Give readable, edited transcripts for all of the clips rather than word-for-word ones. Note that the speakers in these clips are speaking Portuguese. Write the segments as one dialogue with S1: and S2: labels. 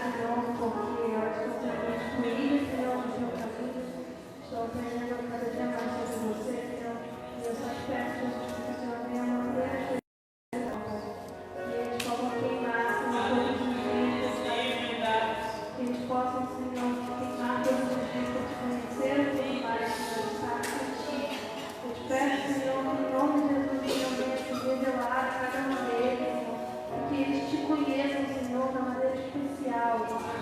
S1: Senhor, porque eu estou sendo instruída, Senhor, no seu caminho. Estou aprendendo cada dia mais sobre você, Senhor. E eu só te peço, Jesus, que o Senhor venha manter as coisas. Que eles possam queimar, Senhor, todos os dias, que eles possam, Senhor, queimar todos os dias para te conhecer um pouco mais, Senhor, estar com ti. Eu te peço, Senhor, que em nome de Jesus, Senhor, venha se revelar a cada um deles, Senhor. Que eles te conheçam, Senhor, de uma maneira especial, Senhor.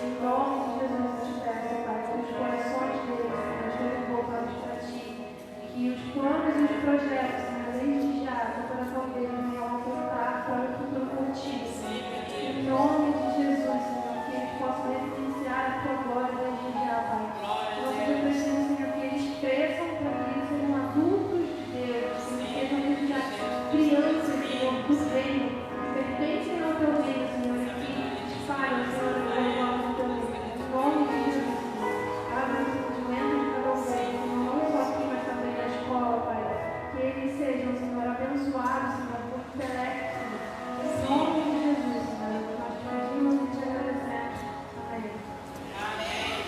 S1: Em nome de Jesus, eu te peço, Pai, que os corações deles, Senhor, estejam voltados para ti. Que os planos e os projetos, Senhor, desde já, no coração deles, venham apontar para o futuro contigo, Senhor. Em nome de Jesus, Senhor, que eles possam evidenciar a tua glória desde já, Pai. Nós te pedimos, Senhor, que eles cresçam para que eles sejam adultos de Deus, que eles sejam desde já crianças, Senhor, do reino, que pertencem ao teu reino, Senhor, e que espalham, Senhor, a tua glória no teu reino. Em nome de Jesus, Senhor, abre os entendimentos de cada um deles, Senhor, não só aqui, mas também na escola, Pai. Que eles sejam, Senhor, abençoados, Senhor, por intelecto, Senhor. Em nome de Jesus, Senhor, nós te pedimos e te agradecemos. Amém.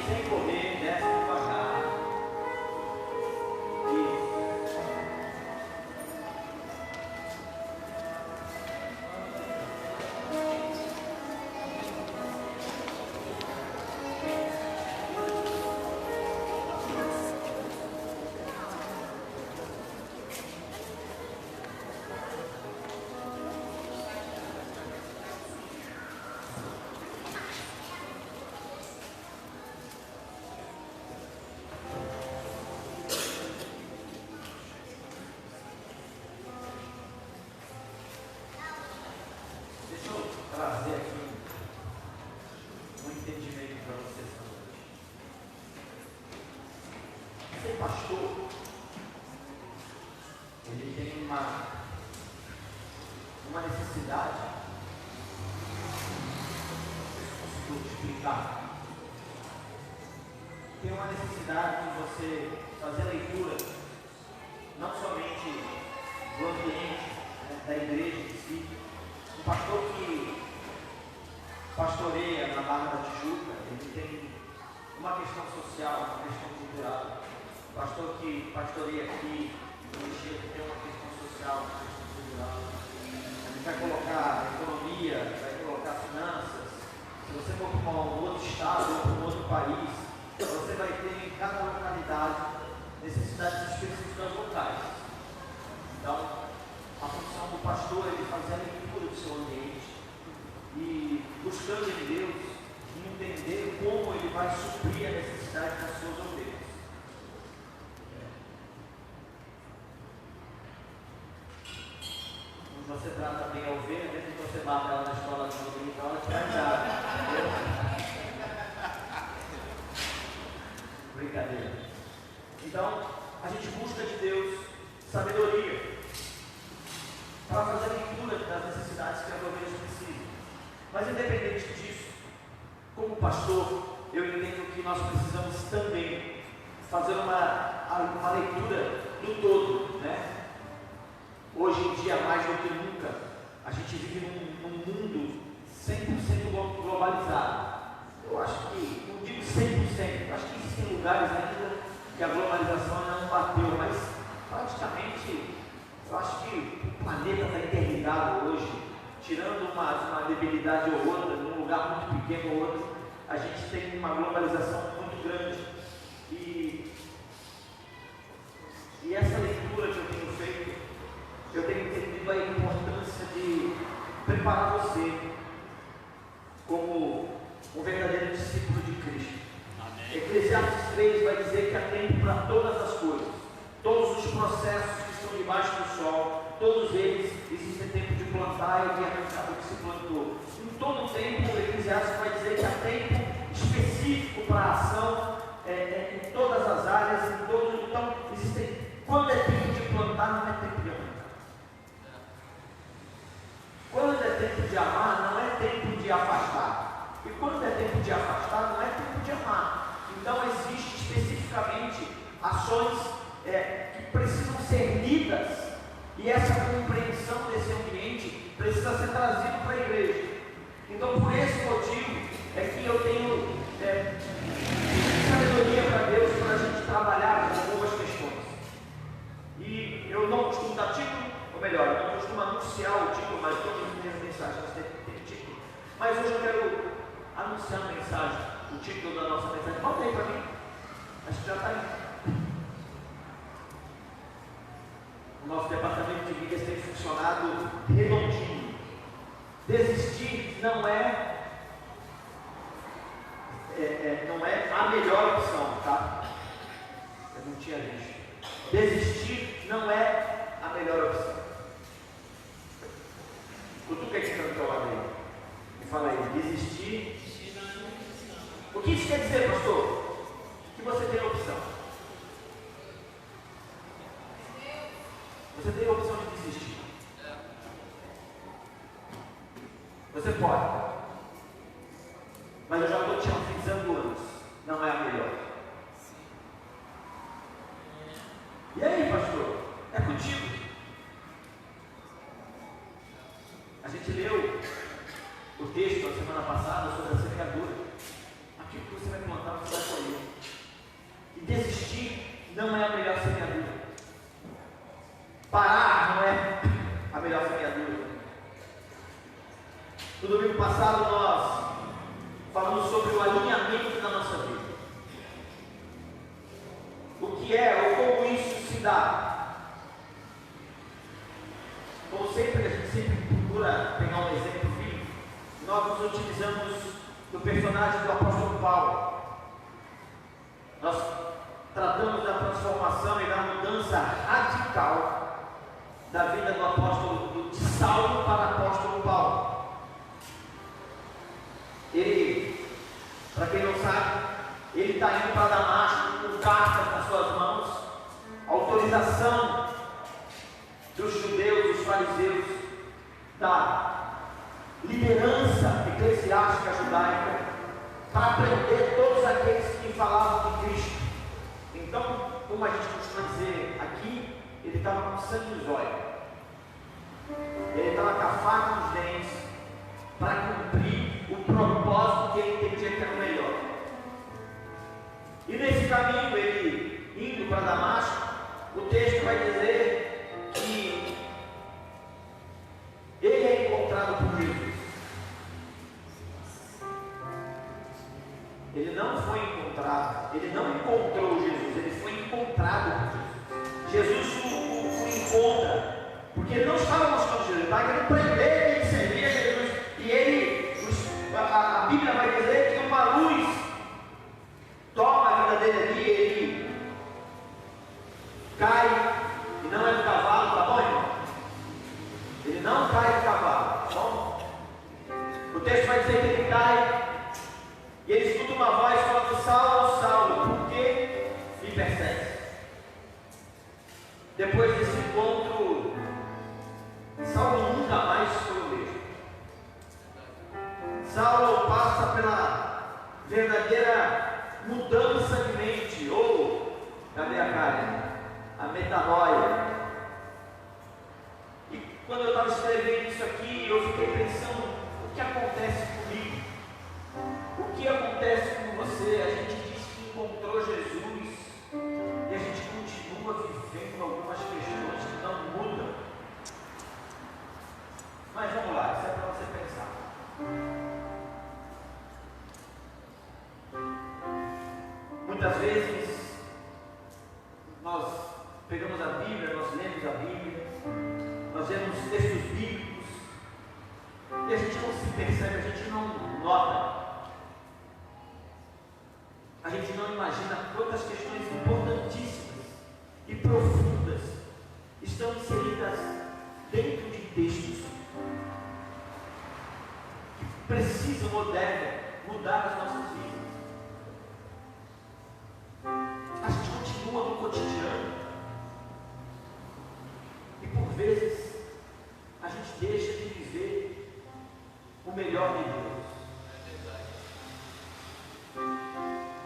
S2: Sem correr, desce devagar. Deixa eu trazer aqui um entendimento para vocês também. Ser pastor, ele tem uma necessidade, vou te explicar. Tem uma necessidade de você fazer a leitura, não somente do ambiente, né, da igreja em si. Um pastor que pastoreia na Barra da Tijuca, ele tem uma questão social, uma questão cultural. O pastor que pastoreia aqui, no Chico, tem uma questão social, uma questão cultural. Ele vai colocar economia, vai colocar finanças. Se você for para um outro estado ou para um outro país, você vai ter em cada localidade necessidades específicas locais. Então, a função do pastor é de fazer a leitura do seu ambiente e buscando em Deus entender como ele vai suprir a necessidade das suas ovelhas. Quando você trata bem a ovelha, mesmo que você bata ela na escola de ovelha, ela te vai dar. Brincadeira. Então, a gente busca de Deus sabedoria para fazer a leitura das necessidades que as ovelhas precisam. Mas independente disso, como pastor, eu entendo que nós precisamos também fazer uma leitura do todo, né? Hoje em dia, mais do que nunca, a gente vive num mundo 100% globalizado. Eu acho que, não digo 100%, acho que existem lugares ainda que a globalização ainda não bateu, mas praticamente, eu acho que o planeta está interligado hoje, tirando uma debilidade ou outra, num lugar muito pequeno ou outro, a gente tem uma globalização muito grande. E essa leitura que eu tenho feito, eu tenho entendido a importância de preparar você como um verdadeiro discípulo de Cristo. Amém. Eclesiastes 3 vai dizer que há tempo para todas as coisas, todos os processos que estão debaixo do sol, todos eles existe tempo de plantar e de arrancar o que se plantou. Em todo tempo, o Eclesiastes vai dizer que há tempo específico para a ação em todas as áreas, então existem. Quando é tempo de plantar, não é tempo de arrancar. Quando é tempo de amar, não é tempo de afastar. E quando é tempo de afastar, não é tempo de amar. Então existe especificamente ações que precisam ser lidas, e essa compreensão desse ambiente precisa ser trazida para a igreja. Então, por esse anunciar o título, mas todas as minhas mensagens têm título. Mas hoje eu quero anunciar a mensagem, o título da nossa mensagem. Bota aí para mim. Acho que já está aí. O nosso departamento de mídias tem funcionado redondinho. Desistir não é a melhor opção, tá? Eu não tinha visto. Desistir não é a melhor opção. Cutuca aqui para o teu lado aí. E fala aí, desistir. O que isso quer dizer, pastor? Que você tem a opção. Você tem a opção de desistir. Você pode. Mas eu já estou te avisando antes. Não é a melhor. E aí, pastor? É contigo. A gente leu o texto na semana passada sobre a semeadura. Aquilo que você vai plantar, você vai colher. E desistir não é a melhor semeadura. Parar não é a melhor semeadura. No domingo passado nós falamos sobre o alinhamento da nossa vida. O que é ou como isso se dá. Como sempre, a gente sempre procura pegar um exemplo vivo. Nós nos utilizamos do personagem do apóstolo Paulo. Nós tratamos da transformação e da mudança radical da vida do apóstolo, de Saulo para o apóstolo Paulo. Ele, para quem não sabe, ele está indo para Damasco com cartas nas suas mãos, autorização dos judeus, dos fariseus, da liderança eclesiástica judaica, para prender todos aqueles que falavam de Cristo. Então, como a gente costuma dizer aqui, ele estava com sangue nos olhos, ele estava com a faca nos dentes, para cumprir o propósito que ele entendia que era o melhor. E nesse caminho, ele indo para Damasco, o texto vai dizer que ele é encontrado por Jesus. Ele não foi encontrado, ele não encontrou Jesus, ele foi encontrado por Jesus. Jesus o encontra, porque ele não estava buscando Jesus, ele estava querendo prender quem servia Jesus. E ele, a Bíblia vai dizer que uma luz toma a vida dele ali, ele cai, e não é do cavalo, tá bom, irmão? Ele não cai do cavalo, tá bom? O texto vai dizer que ele cai, e ele escuta uma voz falando: Saulo, Saulo, por que me persegue? Depois desse encontro, Saulo nunca mais foi o mesmo. Saulo passa pela verdadeira mudança de mente, ou, cadê a Karen? A metanoia. E quando eu estava escrevendo isso aqui, eu fiquei pensando: o que acontece comigo? O que acontece com você? A gente diz que encontrou Jesus e a gente continua vivendo algumas questões que não mudam. Mas vamos lá, isso é para você pensar. Muitas vezes nós pegamos a Bíblia, nós lemos a Bíblia, nós lemos textos bíblicos e a gente não se percebe, a gente não nota, a gente não imagina quantas questões importantíssimas e profundas estão inseridas dentro de textos que precisam ou devem mudar as nossas vidas. A gente continua no cotidiano e por vezes a gente deixa de viver o melhor de Deus.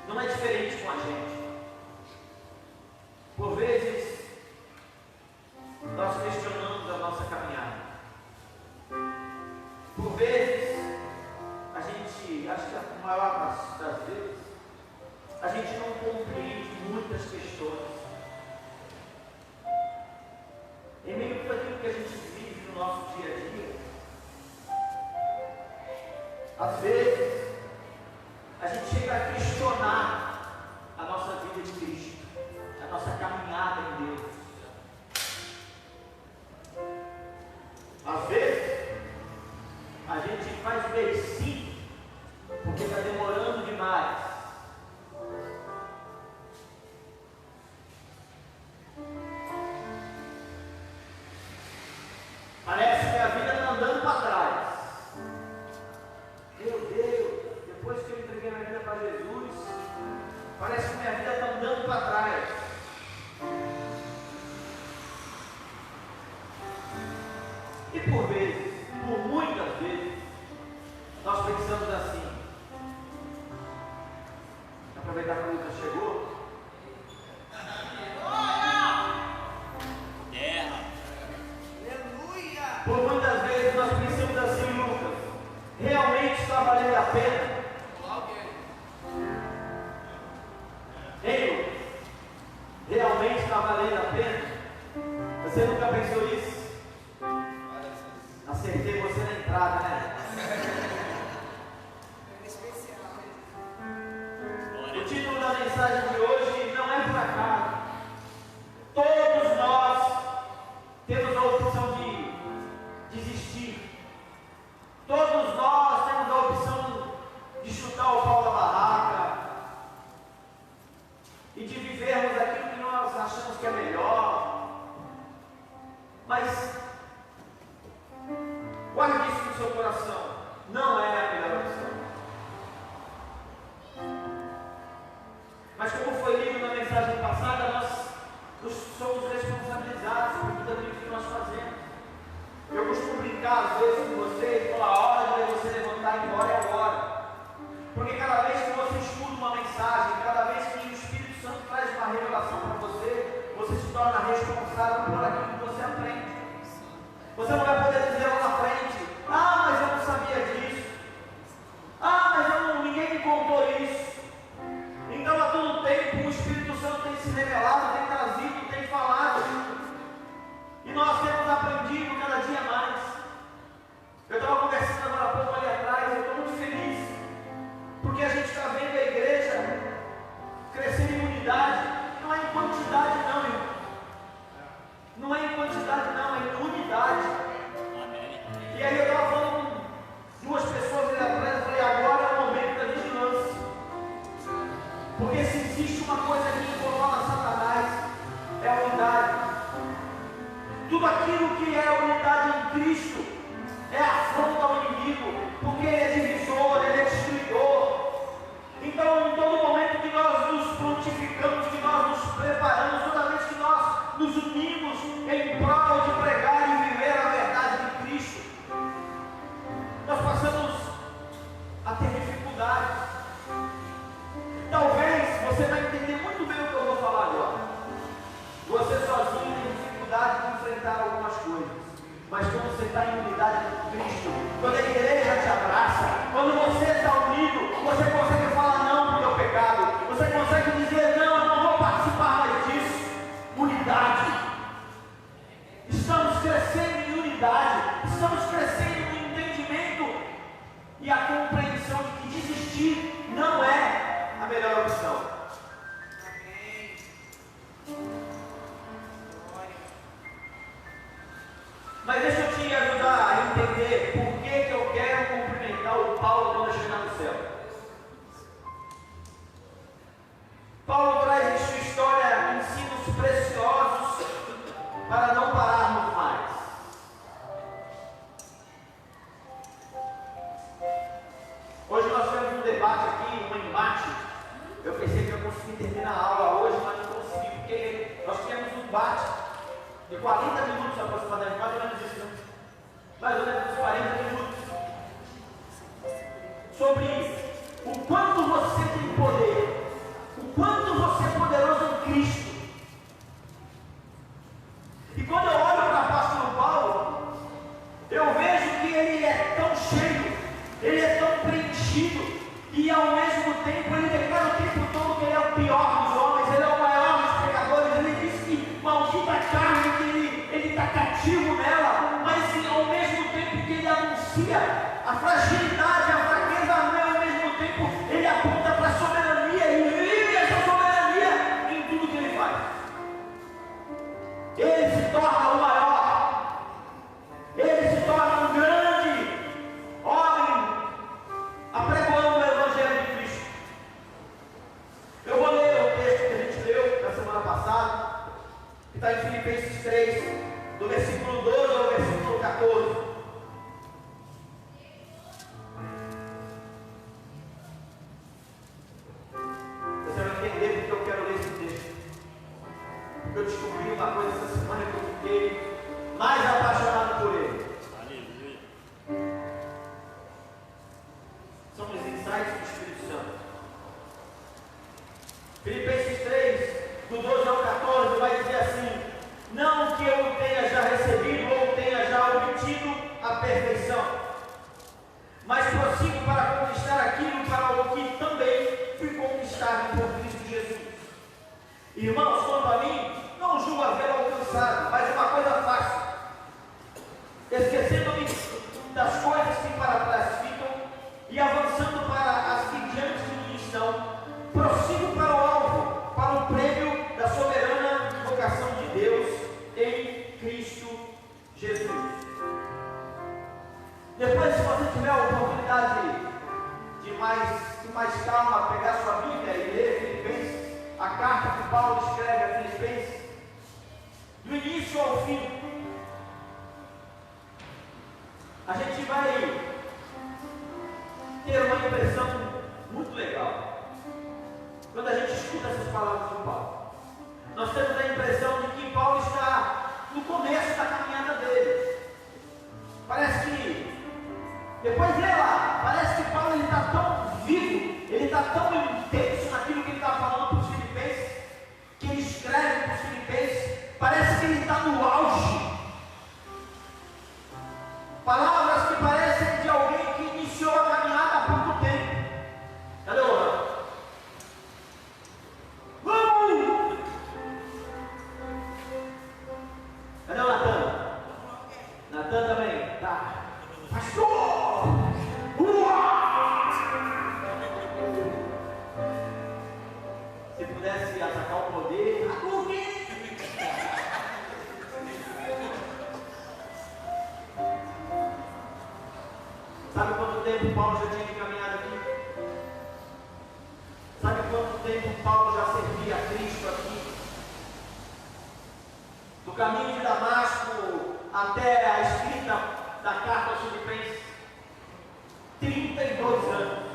S2: Não é diferente com a gente. Por vezes nós questionamos a nossa caminhada. Por vezes a gente acha que a maior Às vezes, a gente chega a questionar a nossa vida de Cristo, a nossa caminhada em Deus. Às vezes, a gente faz beicinho porque está demorando demais. Parece que a vida está andando para trás. Meu Deus, depois que eu entreguei minha vida para Jesus, parece que minha vida está andando para trás. E por vezes, por muitas vezes, nós pensamos assim. Aproveitar que o Lucas chegou. Por muitas vezes nós pensamos assim, Lucas, realmente está valendo a pena? Ei, Lucas, realmente está valendo a pena? Você nunca pensou isso? Acertei você na entrada, né? O título da mensagem de hoje não é por acaso. Todos nós temos a opção de desistir. Todos nós temos a opção de chutar o pau da barraca e de vivermos aquilo que nós achamos que é melhor. Mas guarde isso no seu coração, não é a melhor opção. Mas como foi lido na mensagem passada, nós somos responsabilizados por tudo aquilo que nós fazemos. Eu costumo brincar às vezes com vocês e falar, a hora de você levantar e ir embora é agora. Porque cada vez que você escuta uma mensagem, cada vez que o Espírito Santo traz uma revelação para você, você se torna responsável por aquilo que você aprende. Você não vai poder dizer lá na frente, ah, mas eu não sabia disso. Ah, mas ninguém me contou isso. Então a todo tempo o Espírito Santo tem se revelado, tem trazido, tem falado. E nós temos aprendido cada dia mais. Eu estava conversando agora há pouco ali atrás, eu estou muito feliz. Porque a gente está vendo a igreja crescer em unidade. Não é em quantidade não, irmão. Não é em quantidade não, é em unidade. E aí eu estava falando com duas pessoas ali atrás, eu falei, agora é o momento da vigilância. Porque se existe uma coisa que incomoda Satanás, é a unidade. Tudo aquilo que é unidade em Cristo é afronta ao inimigo, porque ele é divisor, ele é destruidor. Então, em todo momento que nós nos prontificamos, que nós nos preparamos, toda vez que nós nos unimos em prol de pregar e viver a verdade de Cristo, nós passamos a ter dificuldades. Talvez você vai entender muito bem o que eu vou falar agora. Você sozinho tem dificuldade de enfrentar algumas coisas, mas quando você está em unidade com Cristo, quando a igreja te abraça, quando você está unido, você consegue falar não para o teu pecado, você consegue dizer não, eu não vou participar mais disso. Unidade. Estamos crescendo em unidade, estamos crescendo no entendimento e a compreensão de que desistir não é a melhor opção. Mas deixa eu te ajudar a entender por que eu quero cumprimentar o Paulo quando eu chegar no céu. Paulo traz em sua história ensinos preciosos para não pararmos mais. Hoje nós tivemos um debate aqui, um embate. Eu pensei que eu conseguia terminar a aula hoje, mas não consegui, porque nós tivemos um embate de 40 minutos aproximadamente, mais ou menos isso, né? Mais ou menos 40 minutos. Sobre o quanto você tem poder, o quanto você é poderoso em Cristo. E quando eu olho para o apóstolo Paulo, eu vejo que ele é tão cheio, ele é tão preenchido, e ao mesmo tempo ele declara o tempo todo que ele é o pior dos homens, ele é o maior dos pecadores. Ele diz que maldita carne, que ele está cativo nela, mas ao mesmo tempo que ele anuncia a fragilidade, a fraqueza perfeição, mas prossigo para conquistar aquilo para o que também fui conquistado por Cristo Jesus. Irmãos, quanto a mim, não julgo haver alcançado, mas uma coisa faço, esquecendo-me das coisas que para trás ficam e avançando para as que diante de mim estão, prossigo para o alvo, para o prêmio da soberana vocação de Deus em Cristo Jesus. Depois, se você tiver a oportunidade de mais calma, pegar sua Bíblia e ler Filipenses, a carta que Paulo escreve a Filipenses, do início ao fim, a gente vai ter uma impressão muito legal quando a gente escuta essas palavras de Paulo. Nós temos a impressão de que Paulo está no começo da caminhada dele. Parece que, depois lê lá, parece que Paulo está tão vivo, ele está tão intenso naquilo que ele está falando para os filipenses, que ele escreve para os filipenses, parece que ele está no auge. Palavras que parecem de alguém que iniciou a caminhada há pouco tempo. Cadê o Orlando? Vamos! Cadê o Natan? Natan também? Tá. Pastor! Se pudesse atacar o poder, sabe quanto tempo Paulo já tinha caminhado aqui? Sabe quanto tempo Paulo já servia a Cristo aqui? Do caminho de Damasco até a escrita da carta aos Filipenses, 32 anos.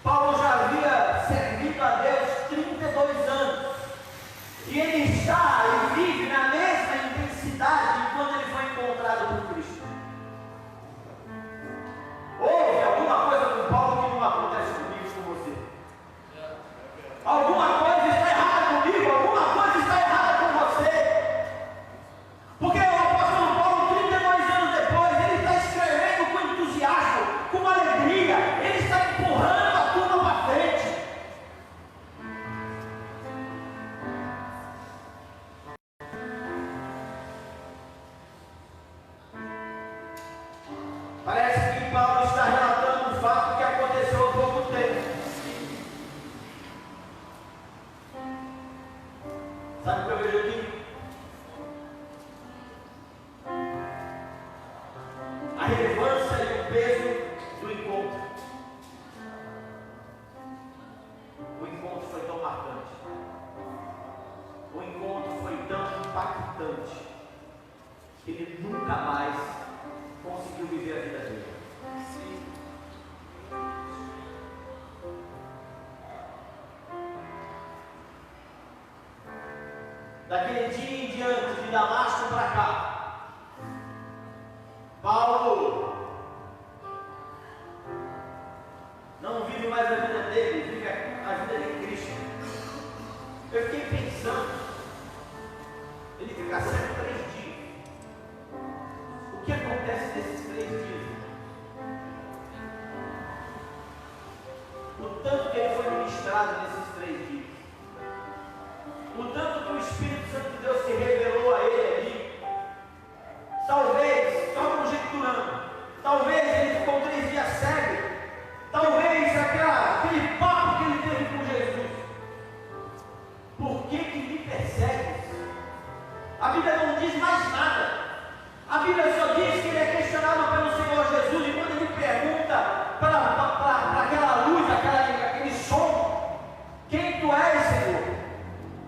S2: Paulo já havia servido a Deus 32 anos. E ele está e vive na mesma intensidade quando ele foi encontrado por Cristo. Houve alguma coisa com Paulo que não acontece comigo e com você. Alguma coisa está errada comigo, alguma coisa está errada com você. Porque o apóstolo Paulo, 32 anos depois, ele está escrevendo com entusiasmo, com alegria, ele está empurrando a turma para frente. Parece que Paulo está relatando um fato que aconteceu há pouco tempo. Sabe o que eu vejo aqui? A relevância e o peso do encontro. O encontro foi tão marcante. O encontro foi tão impactante que ele nunca mais conseguiu viver a vida dele. Sim. Daquele dia em diante, de Damasco para cá, Paulo não vive mais a vida dele, vive a vida de Cristo. Eu fiquei pensando, ele fica cego 3 dias. O que acontece nesses 3 dias? O tanto que ele foi ministrado nesses 3 dias. O tanto que o Espírito Santo de Deus se revelou a ele ali. Talvez, só conjecturando, talvez ele ficou 3 dias cego. Talvez aquele papo que ele teve com Jesus. Por que me persegues? A Bíblia não diz mais nada. A Bíblia só diz que ele é questionado pelo Senhor Jesus, e quando ele pergunta para aquela luz, aquele som, quem tu és, Senhor?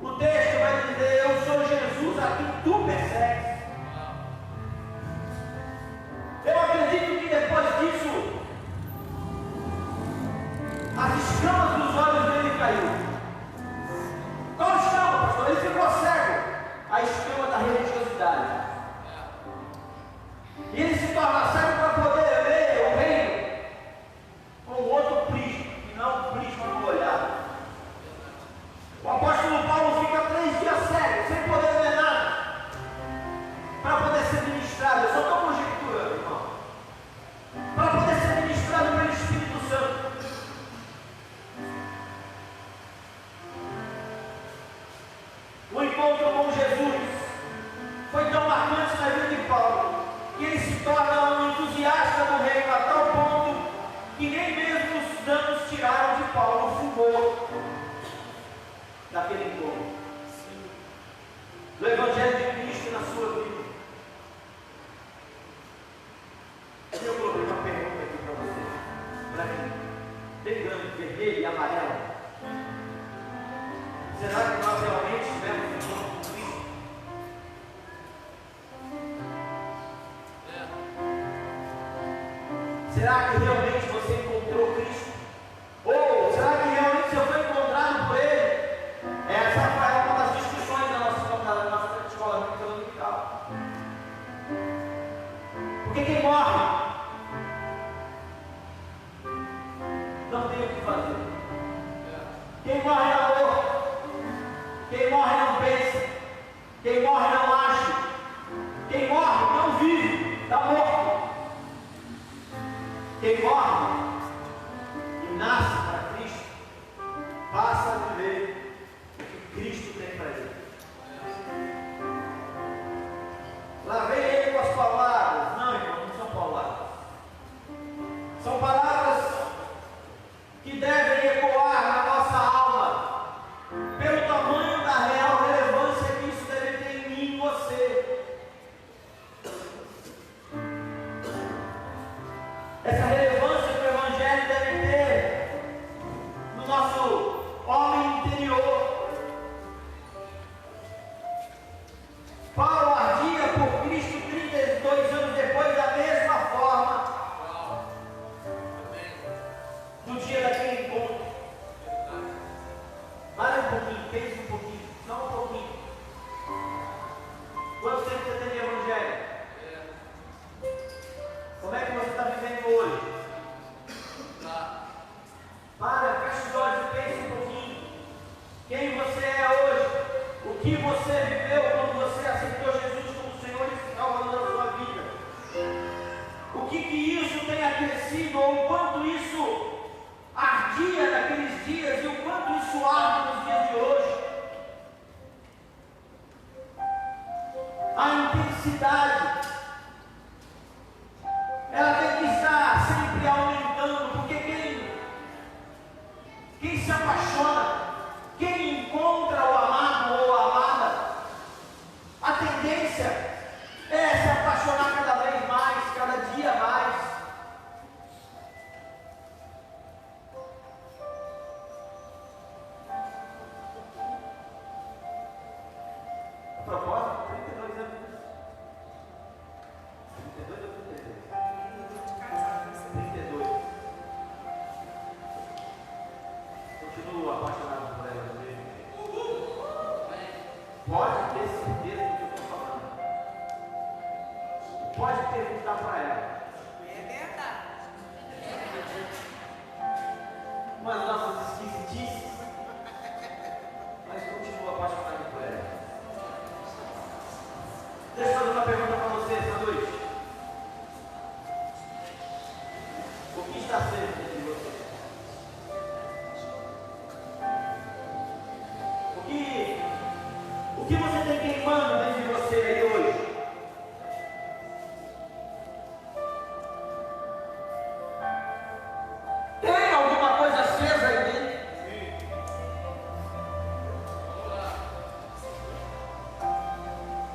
S2: O texto vai dizer, eu sou Jesus a quem tu persegues. Eu acredito que depois disso, as escamas dos olhos dele caiu. Qual escama, pastor? Ele ficou cego. A escama da religiosidade. E que ele se torna um entusiasta do reino a tal ponto que nem mesmo os danos tiraram de Paulo o furor daquele encontro, do Evangelho de Cristo na sua vida. Eu coloquei uma pergunta aqui para você, para mim, bem grande, vermelho e amarelo. Será que nós realmente tivemos um encontro com Cristo? Será que realmente você encontrou Cristo? Ou será que realmente você foi encontrado por Ele? Essa foi uma das discussões da nossa escola dominical. Porque quem morre não tem o que fazer. Quem morre não morre. Quem morre não pensa. Quem morre não age. Quem morre não vive, está morto. Quem morre e nasce para Cristo, passa a viver o que Cristo tem para ele. Lá vem ele com as palavras. Não, irmão, não são palavras. São palavras que devem ecoar na nossa alma, pelo tamanho da real relevância que isso deve ter em mim e em você. Essa relevância que o Evangelho deve ter no nosso homem interior. Paulo ardia por Cristo 32 anos depois, da mesma forma, no dia daquele encontro. Para um pouquinho, pense um pouquinho, só um pouquinho. Quanto tempo você tem de Evangelho? Como é que você está vivendo hoje? Para, feche os olhos e pense um pouquinho. Quem você é hoje? O que você viveu quando você aceitou Jesus como Senhor e Salvador da sua vida? O que isso tem acrescido, ou o quanto isso ardia naqueles dias e o quanto isso arde nos dias de hoje? A intensidade, ela tem que estar sempre aumentando, porque quem se apaixona, quem encontra o amado ou a amada, a tendência é se apaixonar cada vez mais, cada dia mais. A propósito, 32 anos. 32 ou 33? 32. Continuo apaixonado por ela mesmo. Pode ter certeza do que eu estou falando. Pode perguntar para ela.
S3: É verdade.
S2: Umas nossas esquisitices, mas continuo apaixonado por ela. Deixa eu fazer uma pergunta para você essa noite. O que está sendo dentro de você? O que você tem queimando dentro de você aí hoje? Tem alguma coisa acesa aí dentro?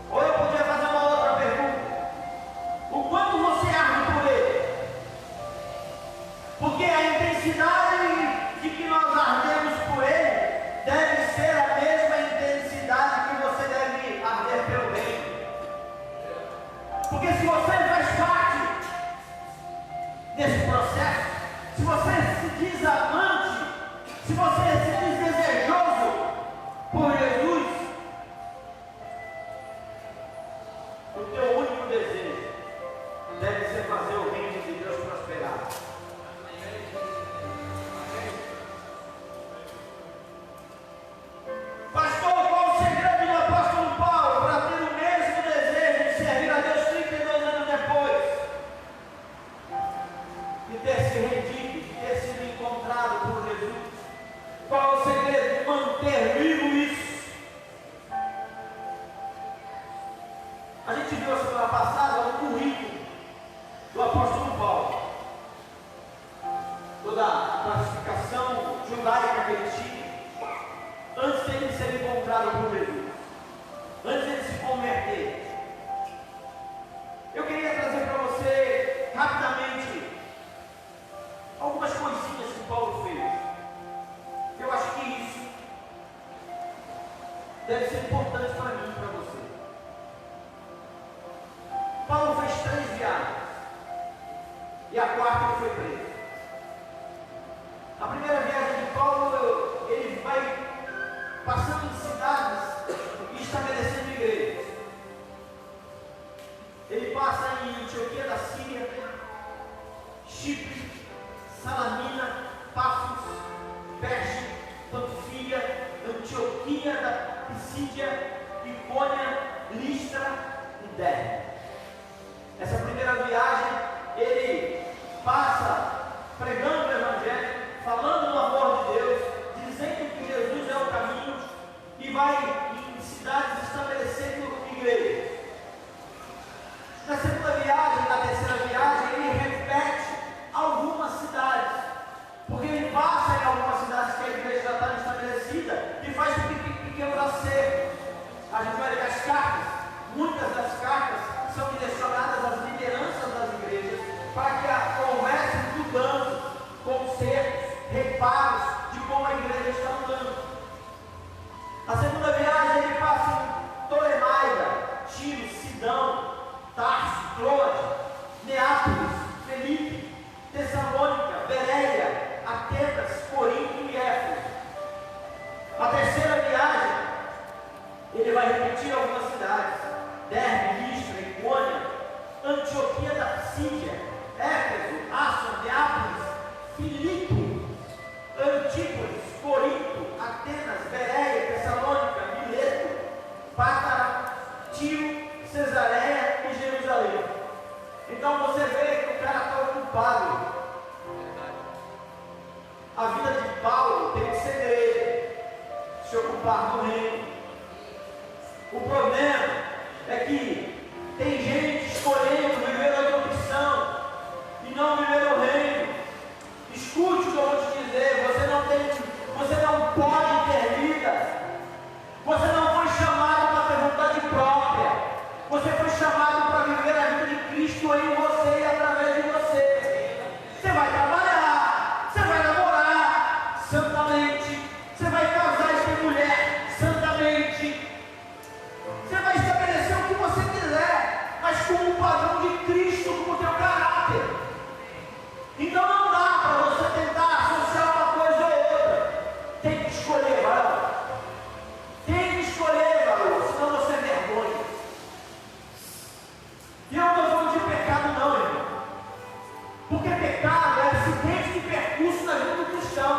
S2: Ou eu podia fazer uma outra pergunta. O quanto você arde por ele? Porque a intensidade de que nós ardemos por ele deve ser a mesma intensidade que você deve arder pelo reino. Porque se você faz parte desse processo, se você se diz amante, se você se diz desejoso por Jesus, o teu único desejo deve ser fazer o reino de Deus prosperar. Pastor, qual o segredo do apóstolo Paulo para ter o mesmo desejo de servir a Deus 32 anos depois? De ter se rendido, de ter sido encontrado por Jesus. Qual o segredo de manter vivo isso? A gente viu a semana passada um currículo E a quarta, ele foi preso. A primeira viagem de Paulo, ele vai passando de cidades e estabelecendo igrejas. Ele passa em Antioquia da Síria, Chipre, Salamina, Pafos, Perge, Panfilha, Antioquia da Pisídia, Icônia, Listra e Derbe. Essa primeira viagem, ele passa pregando o Evangelho, falando do amor de Deus, dizendo que Jesus é o caminho, e vai em cidades estabelecendo igrejas. Na segunda viagem, na terceira viagem, ele repete algumas cidades, porque ele passa em algumas cidades que a igreja já está estabelecida e faz um pequeno acerto. A gente vai ler as cartas, muitas das cartas são direcionadas às lideranças das igrejas para que houvesse mudanças, consertos, reparos de como a igreja está andando. A segunda viagem ele passa em Ptolemaida, Tiro, Sidão, Tarso, Troade, Neápolis, Felipe, Tessalônica, Bereia, Atenas, Corinto e Éfeso. A terceira viagem, ele vai repetir algumas cidades: Derbe, Listra, Icônia, Antioquia da Pisídia, Éfeso, Asson, Neápolis, Filipe, Antípolis, Corinto, Atenas, Bereia, Tessalônica, Mileto, Pátara, Tiro, Cesareia e Jerusalém. Então você vê que o cara está ocupado. A vida de Paulo tem um segredo: se ocupar no reino. O problema é que tem gente escolhendo viver a opção e não viver o reino. Escute o que eu vou te dizer: você não pode ter vida. Você não foi chamado para ter vontade própria. Você foi chamado para viver a vida de Cristo em você e através de você. Você vai trabalhar, você vai namorar santamente, você vai casar e ter mulher santamente, você vai estabelecer o que você quiser, mas com o padrão de Cristo como teu caráter. Então não dá para você tentar associar uma coisa ou outra. Tem que escolher, varão. Tem que escolher, varão, senão você é vergonha. E eu não estou falando de pecado não, irmão. Porque pecado é acidente de percurso na vida do cristão.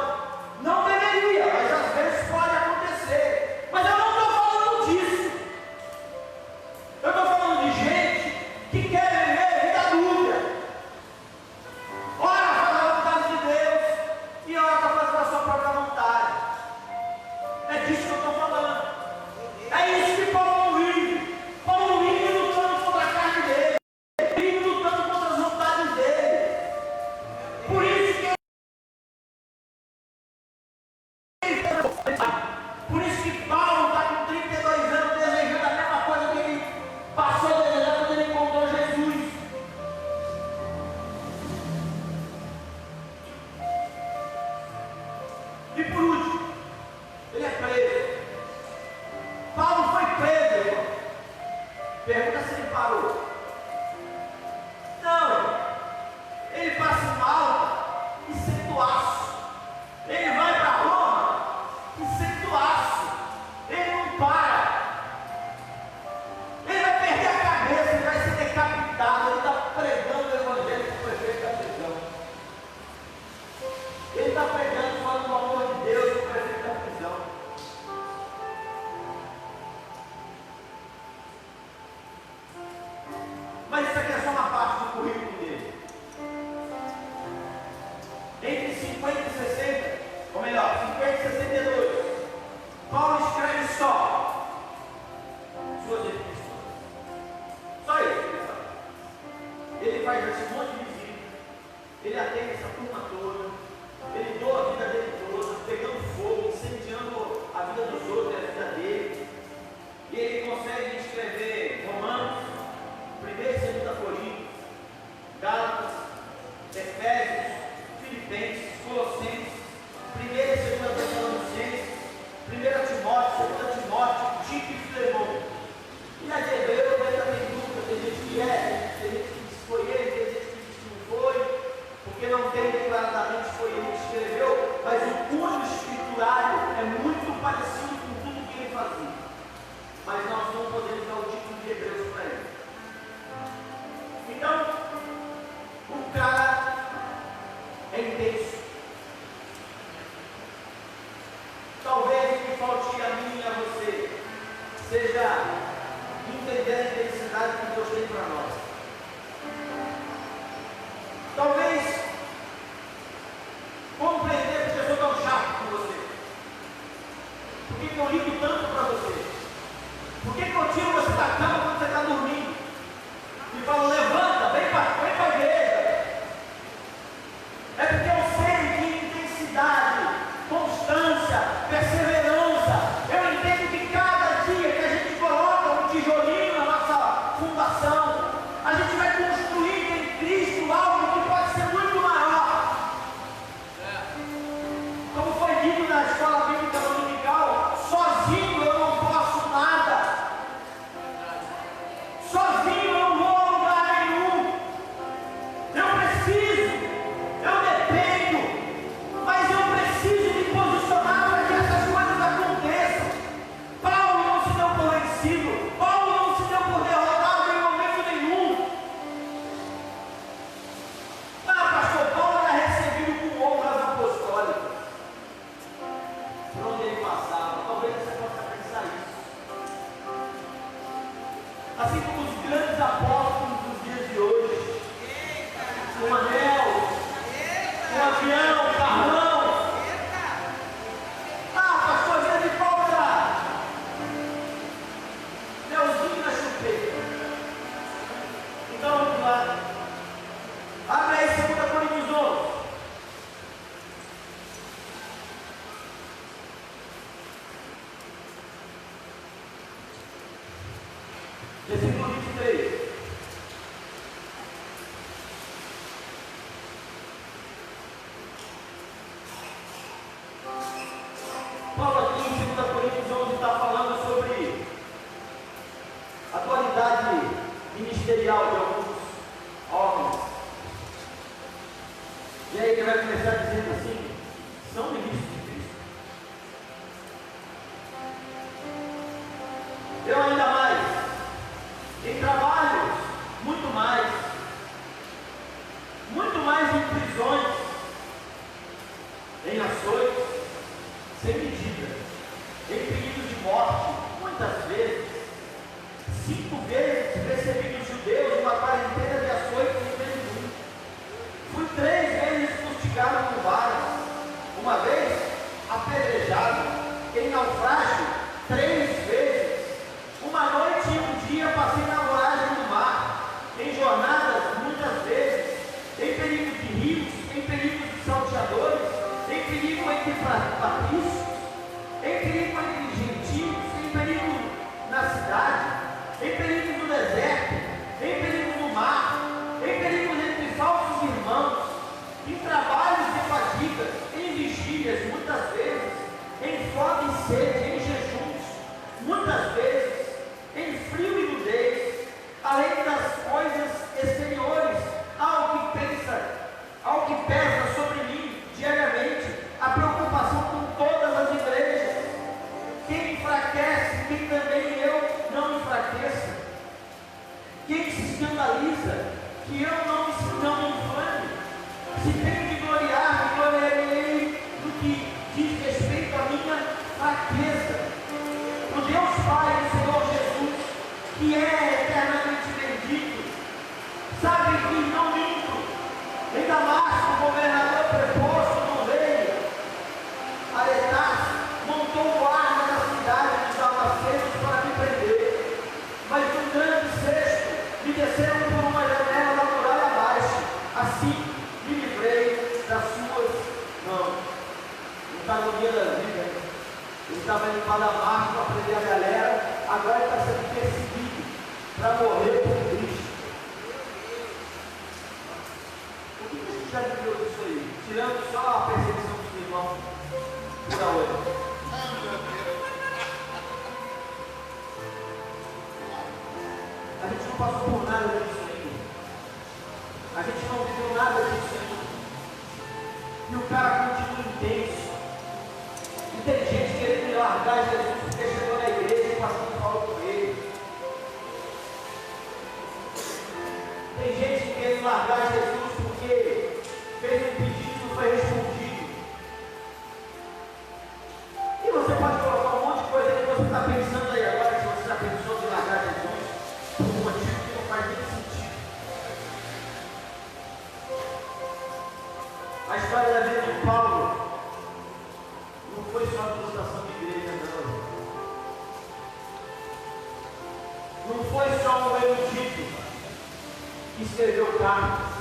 S2: Não deveria, mas às vezes pode acontecer. Mas eu não estou falando disso. Eu estou falando de gente que quer viver vida dura. Ora faz a vontade de Deus e ora está fazendo a sua própria vontade. É disso que eu estou falando. É isso que Paulo vive. Paulo vive lutando contra a carne dele, vive lutando contra as vontades dele. Por isso que Paulo está com 32 anos desejando a mesma coisa que ele passou desejando quando ele encontrou Jesus. E por último, ele é preso. Paulo foi preso, irmão. Pergunta se ele parou. Não, irmão. Ele passa em Malta e senta o aço. Ele vai para Roma e senta o aço. Ele não para. Ele vai perder a cabeça, ele vai ser decapitado. Ele está pregando o evangelho para o prefeito da prisão. Ele está pregando, falando do amor de Deus para o prefeito da prisão. Mas isso aqui é só uma parte do currículo dele. Entre 50 e 60, ou melhor, 50 e 62, Paulo escreve só suas definições. Só isso que ele faz. Ele faz esse monte de visita, ele atende essa turma toda, ele doa a vida dele toda, pegando fogo, incendiando a vida dos outros e a vida dele. E ele consegue escrever Romanos, 1 e 2 Coríntios, Gálatas, Efésios, Filipenses, Colossenses, 1 e 2 Tessalonicenses, 1 Timóteo, 2 Timóteo, Tito e Filemão. E na de Hebreu, ele também dúvida, tem gente que é, tem gente que disse que foi ele, tem gente que disse que não foi. ministerial de alguns homens. E aí ele vai começar dizendo assim: são ministros de Cristo. Eu ainda mais, em trabalhos, muito mais em prisões, em açoites, sem medida, em perigo de morte, muitas vezes, 5 vezes recebi dos judeus uma quarentena de açoites em vez de um. Fui 3 vezes fustigado com varas, uma vez apedrejado, em naufrágio 3 vezes, uma noite e um dia passei na voragem do mar, em jornadas muitas vezes, em perigo de rios, em perigo de salteadores, em perigo entre patrícios, em perigo entre gentios, em perigo na cidade, em perigo no deserto, em perigo no mar, em perigo entre falsos irmãos, em trabalhos e fadigas, em vigílias, muitas vezes, em fome e sede, em jejuns, muitas vezes, em frio e nudez, além das coisas exteriores, ao que pesa sobre mim diariamente, a preocupação com todas as igrejas. Quem enfraquece, quem também eu não enfraqueça. Quem se escandaliza, que eu não me inflame. Se tenho de gloriar, me gloriarei no que diz respeito à minha fraqueza. O Deus Pai do Senhor Jesus, que é eternamente bendito, sabe que não minto. Em Damasco, o governador preposto do rei Aretas montou guarda na cidade dos damascenos para me prender, mas um grande cesto me desceram por uma janela da muralha abaixo. Assim me livrei das suas mãos. Não está no dia da vida. Ele estava indo para Damasco para prender a galera, agora ele está sendo perseguido para morrer por Cristo. O que a gente já viveu disso aí? Tirando só a perseguição dos irmãos por hoje. A gente não passou por nada disso ainda. A gente não viveu nada disso ainda. E o cara continua intenso. E tem gente querendo largar Jesus porque chegou na igreja e o pastor falou com ele. Tem gente querendo largar Jesus porque fez um pedido e não foi respondido. E você pode colocar um monte de coisa que você está pensando aí agora, se você já pensou em largar Jesus por um motivo que não faz nem sentido. A história da vida de Paulo não foi só a ilustração de igreja, não. Não foi só um erudito que escreveu cartas.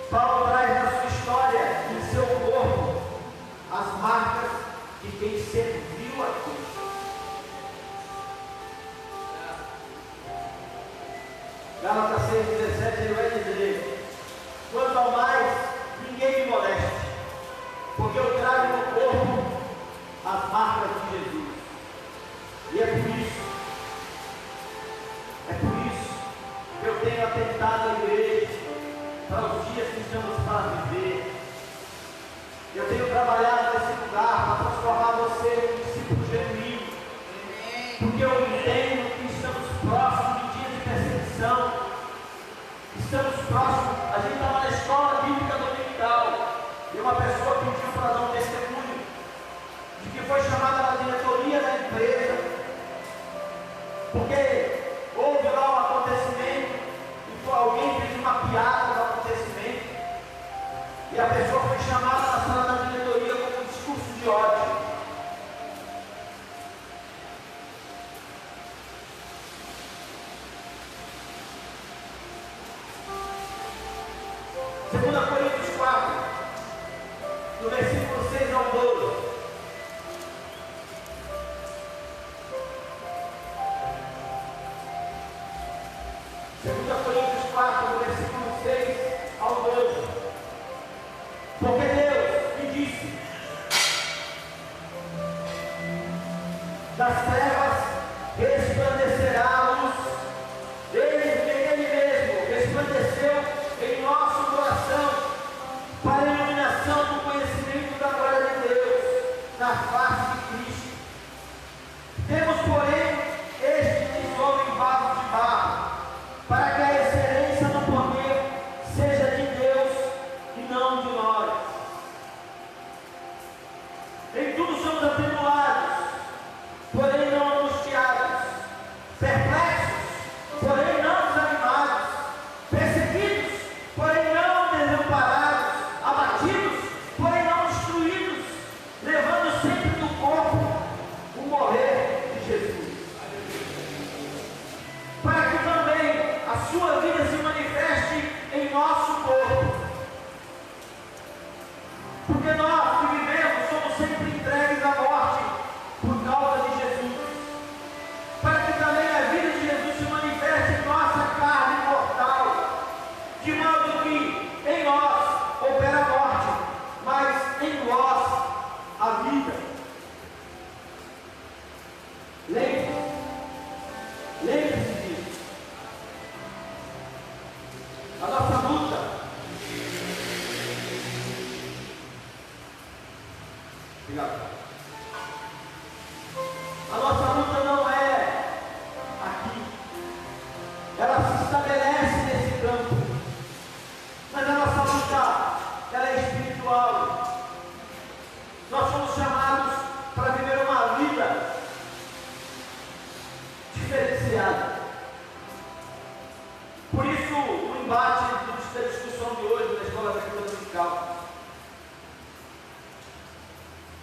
S2: Paulo traz na sua história, em seu corpo, as marcas de quem serviu a Cristo. Gálatas 6,17, ele vai dizer: quanto ao mais, ninguém me moleste, porque eu trago no corpo as marcas de Jesus. E é por isso que eu tenho atentado à igreja para os dias que estamos para viver. Eu tenho trabalhado nesse lugar para transformar você em um discípulo genuíno, porque eu entendo que estamos próximos de dias de perseguição. Estamos próximos. A gente estava na escola bíblica dominical e uma pessoa pediu para dar um testemunho de que foi chamada na diretoria da empresa porque houve lá um acontecimento e alguém fez uma piada do acontecimento e a pessoa foi chamada na sala da diretoria com um discurso de ódio. Segunda Coríntios 4, do versículo 6 ao 12. Segunda Coríntios 4, do versículo 6 ao 12. Porque Deus me disse: das trevas resplandecerá a luz, ela se estabelece nesse campo. Mas a nossa luta, ela é espiritual. Nós somos chamados para viver uma vida diferenciada. Por isso, o embate da discussão de hoje na escola da vida musical,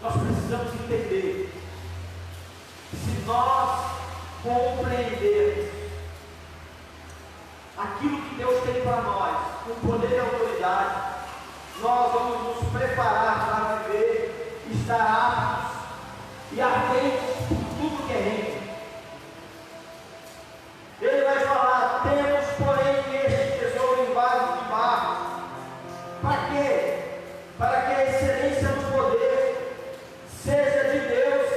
S2: nós precisamos entender que se nós compreendermos aquilo que Deus tem para nós, com poder e autoridade, nós vamos nos preparar para viver, estar aptos e atentos por tudo que é reino. Ele vai falar: temos, porém, este tesouro em vasos de barro. Para quê? Para que a excelência do poder seja de Deus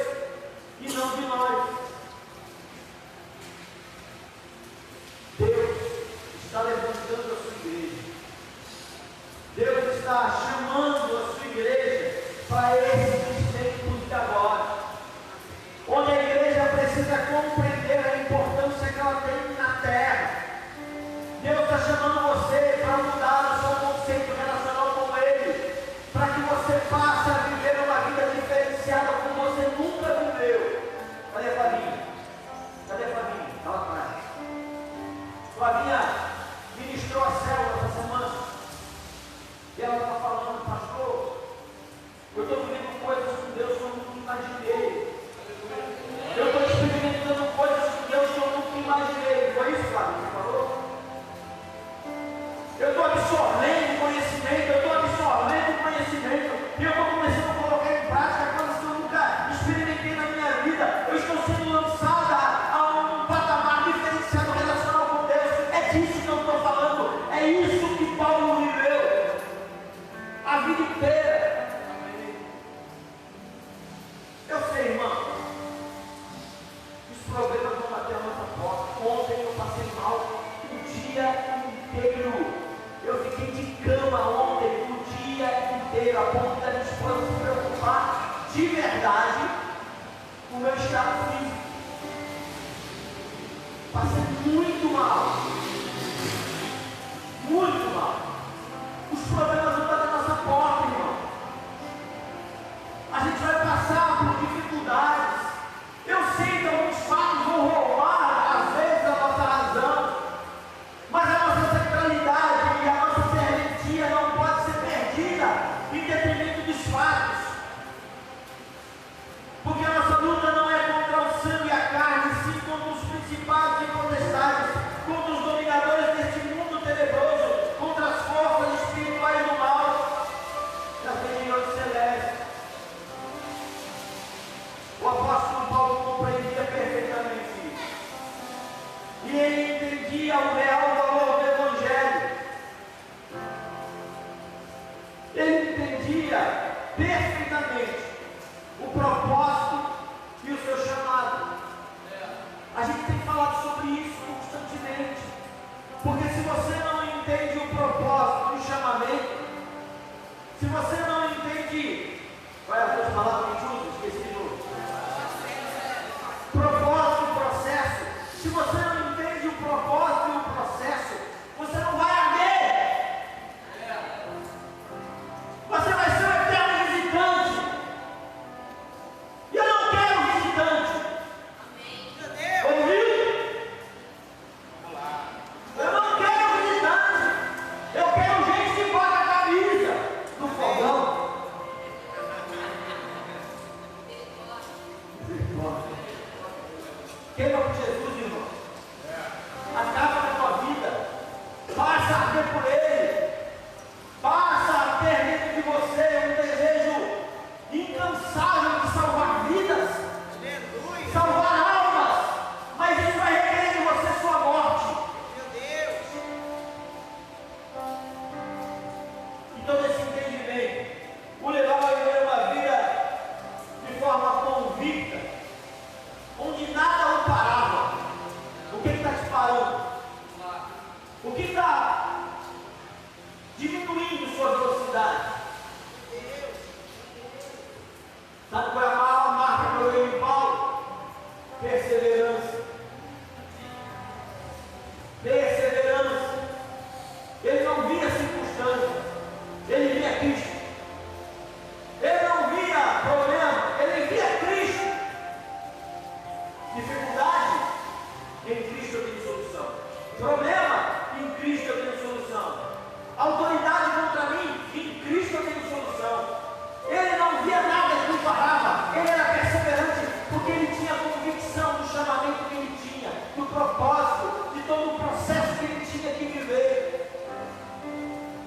S2: e não de nós. Deus está levantando a sua igreja. Deus está chamando a sua igreja para esses tempos de agora, onde a igreja precisa compreender a importância que ela tem na terra. Deus está chamando você para mudar o seu conceito relacional com Ele, para que você passe a viver uma vida diferenciada como você nunca viveu. Cadê a Flavinha? Cadê a Flavinha? Está lá atrás. Flavinha ministrou a célula essa semana e ela está falando: pastor, eu estou vivendo coisas com Deus que eu nunca imaginei. Eu estou experimentando coisas com Deus que eu nunca imaginei. Foi isso, Flávio, que você falou? Eu estou absorvendo conhecimento, e eu estou começando a colocar em prática coisas que eu nunca experimentei na minha vida. Eu estou sendo lançada a um patamar diferenciado relacional com Deus. É disso que eu estou falando. É isso que Paulo viveu a vida inteira. Eu sei, irmão, os problemas vão bater a nossa porta. Ontem eu passei mal o dia inteiro. Eu fiquei de cama ontem o dia inteiro, a ponto da minha esposa se preocupar de verdade com o meu estado físico. Passei muito mal. Muito mal. Os problemas vão bater a nossa porta, irmão. A gente vai passar por dificuldades. Eu sei que alguns fatos vão roubar, às vezes, a nossa razão, mas a nossa centralidade e a nossa serventia não pode ser perdida em detrimento dos fatos, porque a nossa luta não é contra o sangue e a carne, sim contra os principados e potestades, contra os dominadores deste mundo tenebroso, contra as forças espirituais do mal das regiões celestes. O apóstolo Paulo compreendia perfeitamente isso. E ele entendia o real valor do Evangelho. Ele entendia perfeitamente o propósito e o seu chamado. A gente tem falado sobre isso constantemente. Porque se você não entende o propósito e o chamamento, se você não entende, qual é a outra palavra que a gente usa? Esqueci de novo. Propósito e processo. Se você não entende o propósito e o processo, você não vai arder. Você vai ser um eterno visitante. E eu não quero visitante. Ouviu? Eu não quero visitante. Eu quero gente que paga a camisa no fogão. Problema, em Cristo eu tenho solução. Autoridade contra mim, em Cristo eu tenho solução. Ele não via nada que o parava, ele era perseverante, porque ele tinha convicção do chamamento que ele tinha, do propósito, de todo o processo que ele tinha que viver.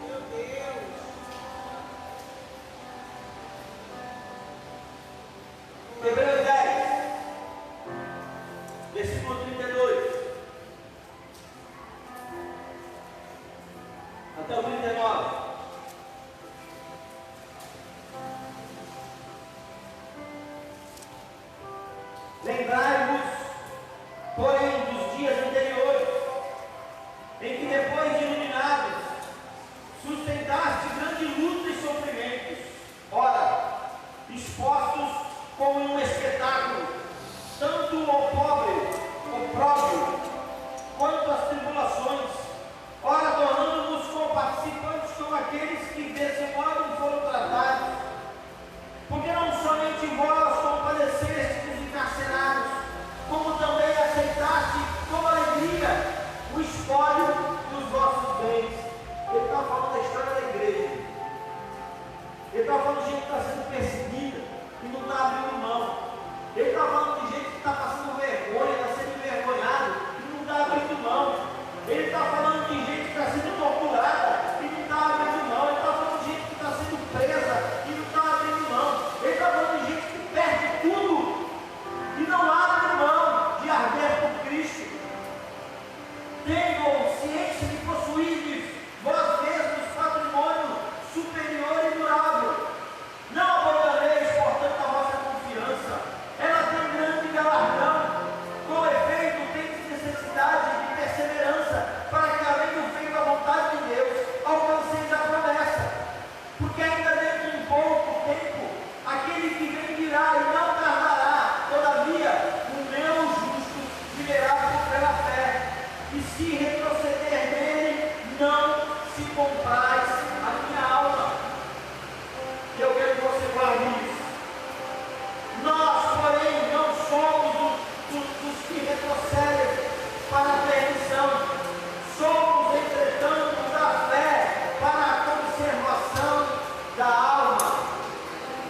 S2: Meu Deus! Hebreus 10, versículo 32 até o 39. Lembrai-vos, porém, dos dias anteriores, em que depois de iluminados, sustentaste grande luta e sofrimentos, ora, expostos como em um espetáculo, tanto ao pobre, opróbrio, quanto às tribulações, ora, tornando-nos participantes com aqueles que desse modo foram tratados, porque não somente vós compadecestes dos encarcerados, como também aceitaste com alegria o espólio dos vossos bens. Ele está falando da história da igreja. Ele está falando de gente que está sendo perseguida e não está abrindo mão. Ele está falando de gente que está passando vergonha, está sendo envergonhado e não está abrindo mão. Ele está falando de gente que está sendo torturada e não está abrindo mão. Ele está falando de gente que está sendo presa e não está abrindo mão. Ele está falando de gente que perde tudo e não abre mão de arder por Cristo. Tenham ciência de possuídes vós mesmos patrimônio superior e durável. Não abandoneis, portanto, a vossa confiança. Ela tem grande galardão. Com efeito, tendes necessidade de perseverança, para que, havendo feito a vontade de Deus, alcanceis a promessa. Porque ainda dentro de um pouco tempo, aquele que vem virá e não tardará. Todavia, o meu justo viverá pela fé. E se retroceder nele, não se compraz a minha alma. E eu quero que você guarde isso. Nós, porém, não somos dos que retrocedem para a perdição. Somos, entretanto, da fé para a conservação da alma.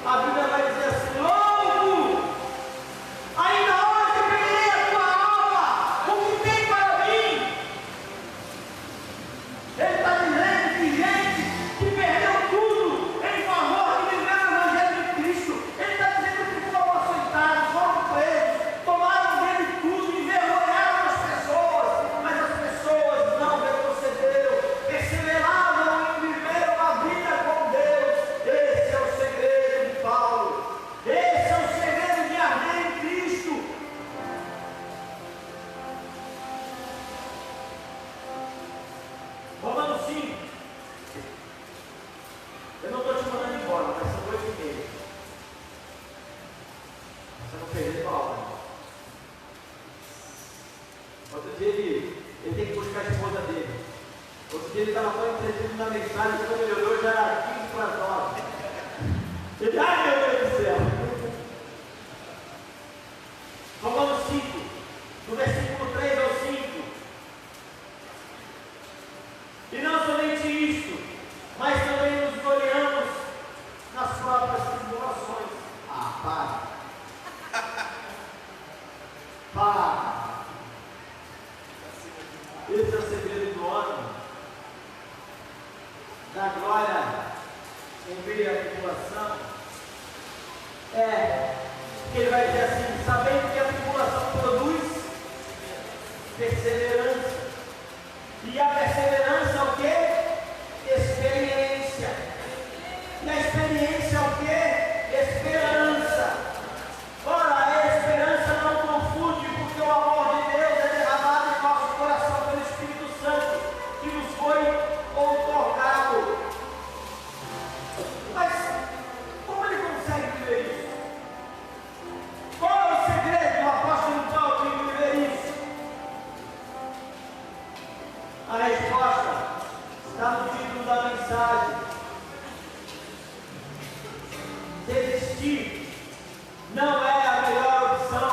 S2: A Bíblia vai dizer assim: louco! Ainda hoje peguei a tua alma, o que tem para mim? Ele está dizendo que gente que perdeu tudo em favor de viver o Evangelho de Cristo. Ele está dizendo que foram açoitados, foram presos, tomaram dele tudo, envergonharam as pessoas, mas as pessoas não retrocederam, perseveraram e viveram a vida com Deus. Esse é o segredo de Paulo. Esse é o segredo de arder em Cristo. Romanos 5. Eu não estou te mandando embora, mas são 8h30. Você não perdeu a aula. Outro dia ele tem que buscar a esposa dele. Outro dia ele estava tão entretido na mensagem que quando ele olhou já era 15:09. Ele, ai meu Deus do céu. Romanos 5, do versículo 3 ao 5. E não somente isto, mas também nos gloriamos nas próprias tribulações. Ah, para. Esse é o segredo do homem, da glória em meio à tribulação. Ele vai dizer assim: sabendo que a tribulação produz perseverança. E a perseverança é o quê? Experiência. E a experiência é o quê? Esperança. Ora, a esperança não confunde, porque o amor de Deus é derramado em nosso coração pelo Espírito Santo, que nos foi outorgado. Mas como ele consegue viver isso? Qual é o segredo do apóstolo Paulo em viver isso? A resposta está no título da mensagem. Desistir não é a melhor opção.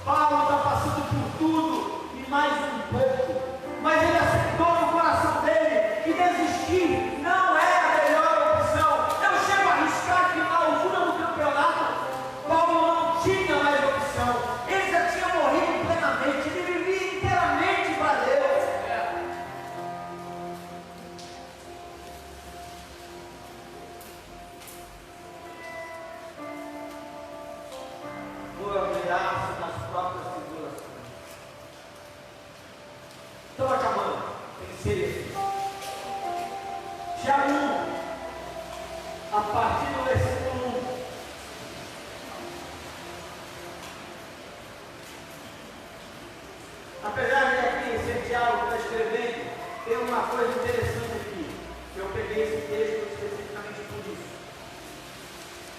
S2: Paulo está passando por tudo e e mais um pouco. Mas ele aceitou no coração dele que desistir não é a melhor opção. Eu chego a arriscar que na altura do campeonato, Paulo não tinha mais opção. Ele já tinha morrido plenamente, ele vivia inteiramente para Deus. Gloriar-se nas próprias tribulações. Estou acabando. Tem que ser isso. Tiago 1, a partir do versículo 1. Apesar de aqui ser Tiago que está escrevendo, tem uma coisa interessante aqui. Que eu peguei esse texto especificamente por isso.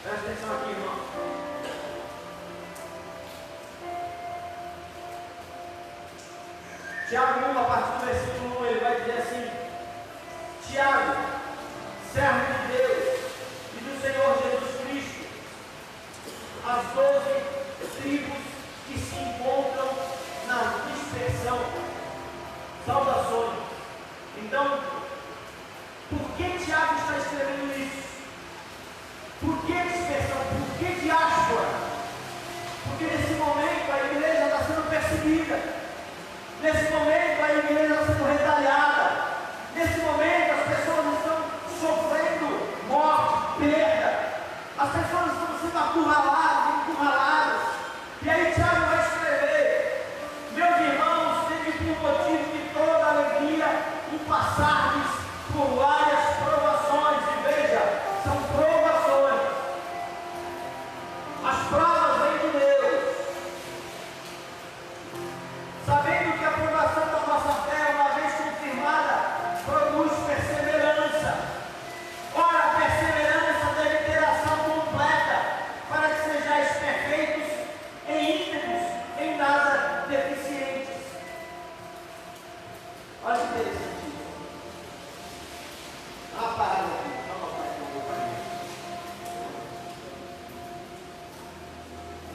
S2: Presta atenção aqui, irmão. Tiago 1, a partir do versículo 1, ele vai dizer assim: Tiago, servo de Deus e do Senhor Jesus Cristo, as 12 tribos que se encontram na dispersão, saudações. Então, por que Tiago está escrevendo isso? Por que dispersão? Por que diáspora? Porque nesse momento a igreja está sendo perseguida. Nesse momento a igreja está sendo retalhada. Nesse momento as pessoas estão sofrendo morte, perda. As pessoas estão sendo acurraladas, encurraladas. E aí Tiago vai escrever: meus irmãos, teve por motivo de toda alegria em passardes por várias provações. E veja, são provações. As provas vêm de Deus. Sabendo que a aprovação da nossa fé, uma vez confirmada, produz perseverança. Ora, a perseverança deve ter ação completa, para que sejais perfeitos e íntegros, em nada deficientes. Olha que interessante isso. Dá uma parada aqui, dá uma parada aqui.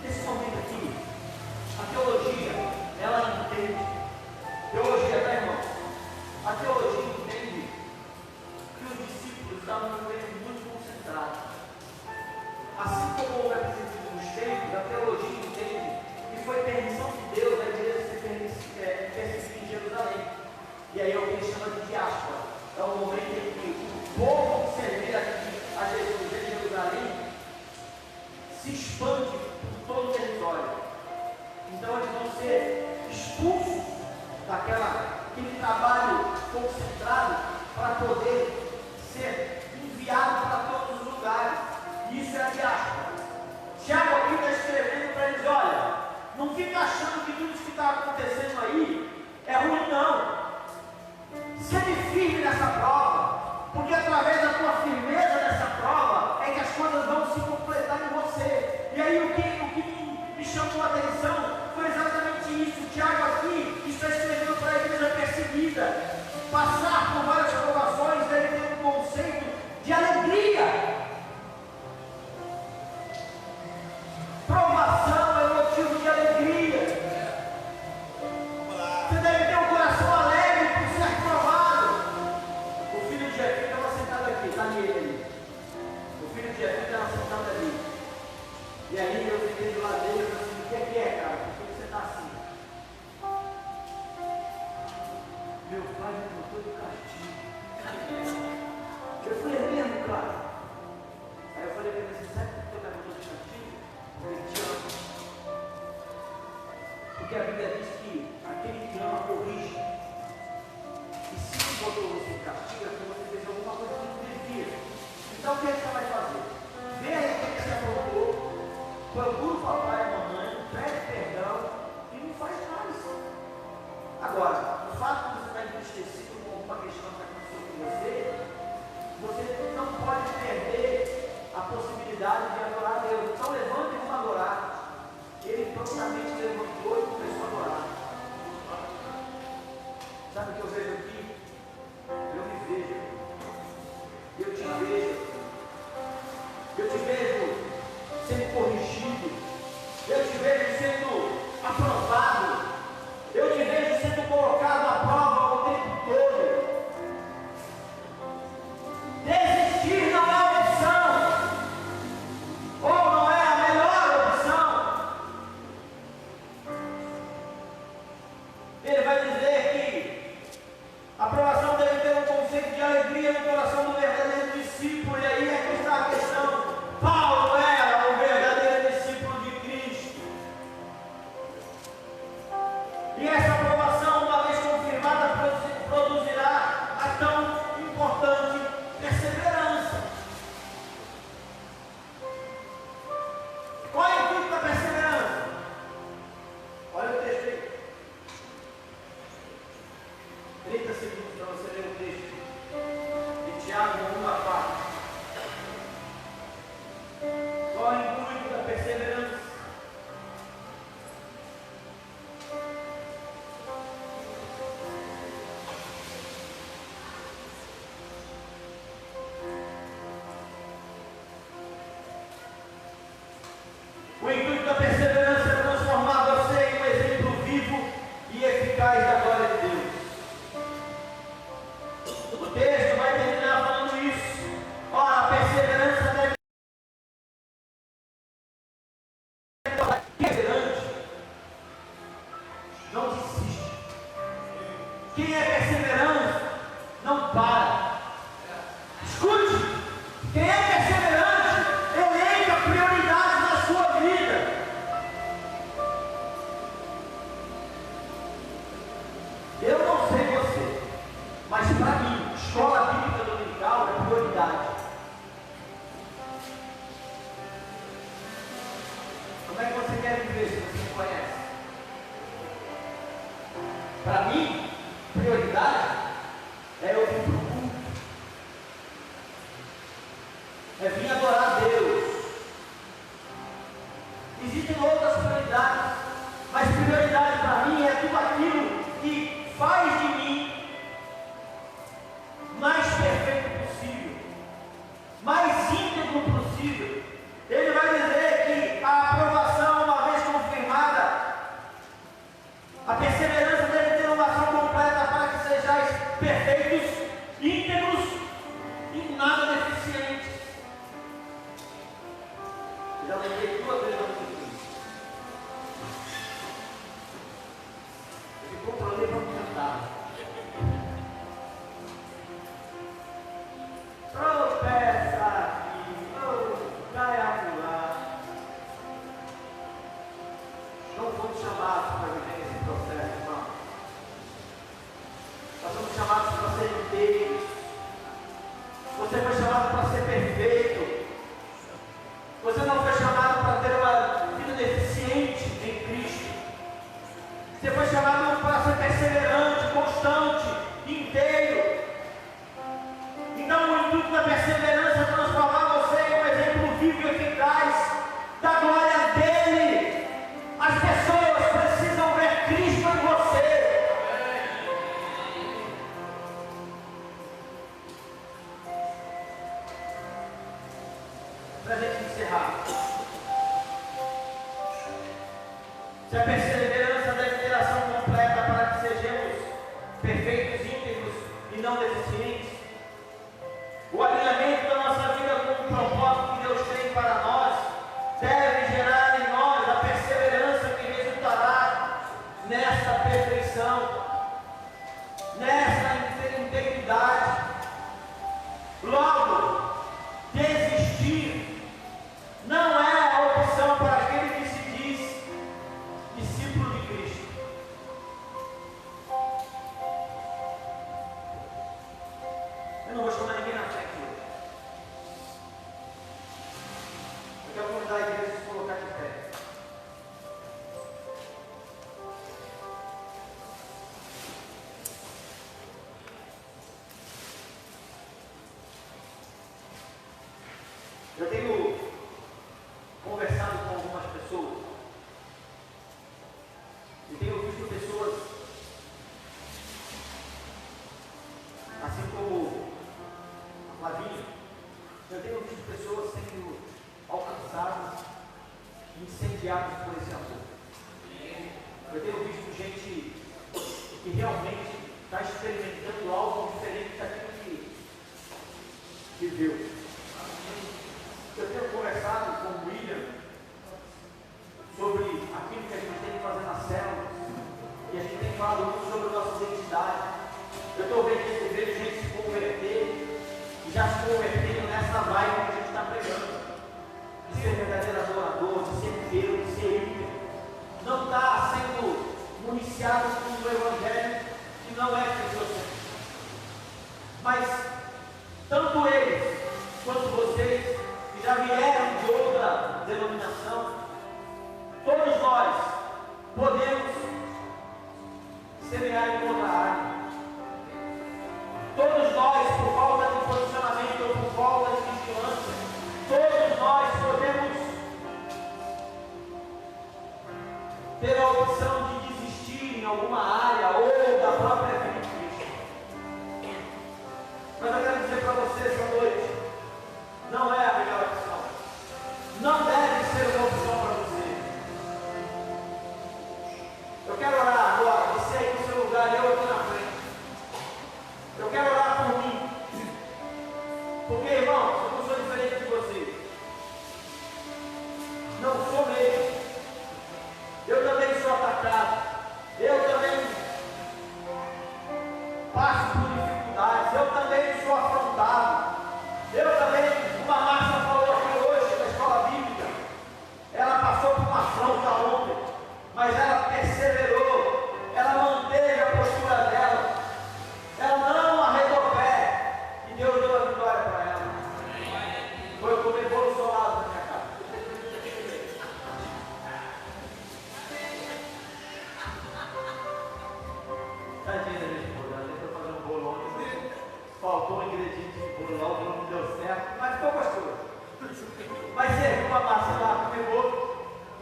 S2: Nesse momento aqui, a teologia, ela entende. Teologia, tá, irmão? A teologia entende que os discípulos estavam num momento muito concentrado. Assim como houve a presença dos tempos, a teologia entende que foi permissão de Deus a igreja ser perseguida em Jerusalém. E aí é o que ele chama de diáspora. É o momento em que o povo que servir aqui a Jesus em Jerusalém se expande por todo o território. Então eles vão ser expulsos daquele trabalho concentrado para poder ser enviado para todos os lugares. Isso é a diáspora. Tiago aqui está escrevendo para eles: olha, não fica achando que tudo isso que está acontecendo aí é ruim, não. Seja firme nessa prova, porque através da tua firmeza nessa prova é que as coisas vão se completar em você. E aí o que me chamou a atenção foi exatamente isso. Tiago aqui está escrevendo para a igreja perseguida. Passar por várias provações deve ter um conceito de alegria. Provação é motivo de alegria. Você deve ter um coração alegre por ser provado. O filho de Jefé estava sentado aqui, está ali. O filho de Jefé estava sentado ali. E aí eu fiquei do lado dele e falei assim: o que é, cara? Por que você está assim? Meu pai me botou de castigo. Eu falei: é mesmo, cara? Aí eu falei para ele: você sabe por que eu me botou de castigo? Ele te ama. Porque a Bíblia diz que aquele que ama corrige. E se ele botou você de castigo, é porque você fez alguma coisa que não devia. Então o que você vai fazer? Vê aí o que você aprontou. Procura o papai e a mamãe, pede perdão e não faz mais. Agora, o fato de você estar entristecido com uma questão que aconteceu com você, você não pode perder a possibilidade de adorar a Deus. Então levanta e vamos adorar. Ele prontamente levantou e começou a adorar. Sabe o que eu vejo aqui? Eu me vejo. Eu te vejo. Eu te vejo sendo corrigido. Eu te vejo sendo aprovado. Eu te vejo sendo colocado à prova o tempo todo. Desistir não é opção, ou não é a melhor opção. Ele vai dizer que a aprovação deve ter um conceito de alegria no coração do verdadeiro discípulo, e aí é que está a questão. Paulo era o verdadeiro discípulo de Cristo. E essa aprovação, uma vez confirmada, produzirá a tão importante perseverança. Qual é o intuito da perseverança? Olha o texto aí. 30 segundos para você ler o texto de Tiago 1:4. Qual é o intuito da perseverança? O intuito da perseverança é transformar você em um exemplo vivo e eficaz da glória de Deus. O texto vai terminar falando isso. Ora, a perseverança deve ser perseverante. Não desiste. Quem é perseverante não para. Escute. Quem é perseverante elenca prioridades na sua vida. Eu não sei você, mas para mim, escola bíblica dominical é prioridade. Como é que você quer viver se você não conhece? Para mim, prioridade é eu vir para o culto, é vir adorar a Deus. Existem outras prioridades, mas prioridade para mim é tudo aquilo que faz de mim mais perfeito possível, mais íntegro possível. Ele vai dizer que a aprovação, uma vez confirmada, a perseverança deve ter uma ação completa para que sejais perfeitos, íntegros e nada deficientes. Eu já lembrei 2 vezes no Cristo. Eu me controlei para não cantar. Tropeça aqui, cai acolá. Não fomos chamados para viver esse processo, irmão. Nós somos chamados para ser inteiros. Você foi chamado para ser perfeito. Você não foi chamado para ter uma vida deficiente em Cristo. Você foi chamado para ser perseverante, constante, inteiro. Então o intuito da perseverança é transformar você em um exemplo vivo e eficaz da glória dele. As pessoas precisam ver Cristo em você. Para a gente encerrar, se a perseverança deve ter ação completa para que sejamos perfeitos, íntegros e não deficientes, o alinhamento da nossa vida com o propósito que Deus tem para nós deve gerar em nós a perseverança que resultará nessa perfeição, nessa integridade. Logo, desistir não é a opção para aquele que se diz discípulo de Cristo. Eu não vou chamar ninguém na frente hoje. Eu quero convidar a igreja a se colocar de pé. Eu tenho conversado com algumas pessoas e tenho visto pessoas, assim como a Flavinha, eu tenho visto pessoas sendo alcançadas, incendiadas por esse amor. Eu tenho visto gente realmente está experimentando algo diferente daquilo que viveu. Eu tenho conversado com o William sobre aquilo que a gente tem que fazer na célula, e a gente tem falado muito sobre a nossa identidade. Eu estou vendo gente se converter, e já se convertendo nessa vibe que a gente está pregando, de ser verdadeiro adorador, de ser Deus, de ser ímpio. Não está sendo municiado com um evangelho que não é cristocêntrico. Mas tanto eles quanto vocês que já vieram de outra denominação, todos nós podemos semear em outra área. Todos nós, por falta de posicionamento ou por falta de vigilância, todos nós podemos ter a opção de desistir em alguma área ou da própria vida de Cristo. Mas eu quero dizer para você essa noite, não é a melhor opção. Não deve ser uma opção para você. Eu quero orar agora, você aí no seu lugar, eu aqui na frente. Eu quero orar por mim. Porque, irmãos, eu não sou diferente de vocês. Não sou mesmo. Eu também sou atacado. Eu também passo por dificuldades. Eu também sou afrontado. Eu também, uma Márcia falou aqui hoje na escola bíblica, ela passou por uma afronta ontem, mas ela perseverou, ela manteve a postura dela, ela não arredou o pé, e Deus deu a vitória para ela. Foi comer bolo solado na minha casa. Tadinha da minha esposa, ela tentou fazer um bolo ontem, faltou um ingrediente de bolo lá, o bolo não deu certo, mas ficou gostoso. Mas serviu uma massa lá, comer bolo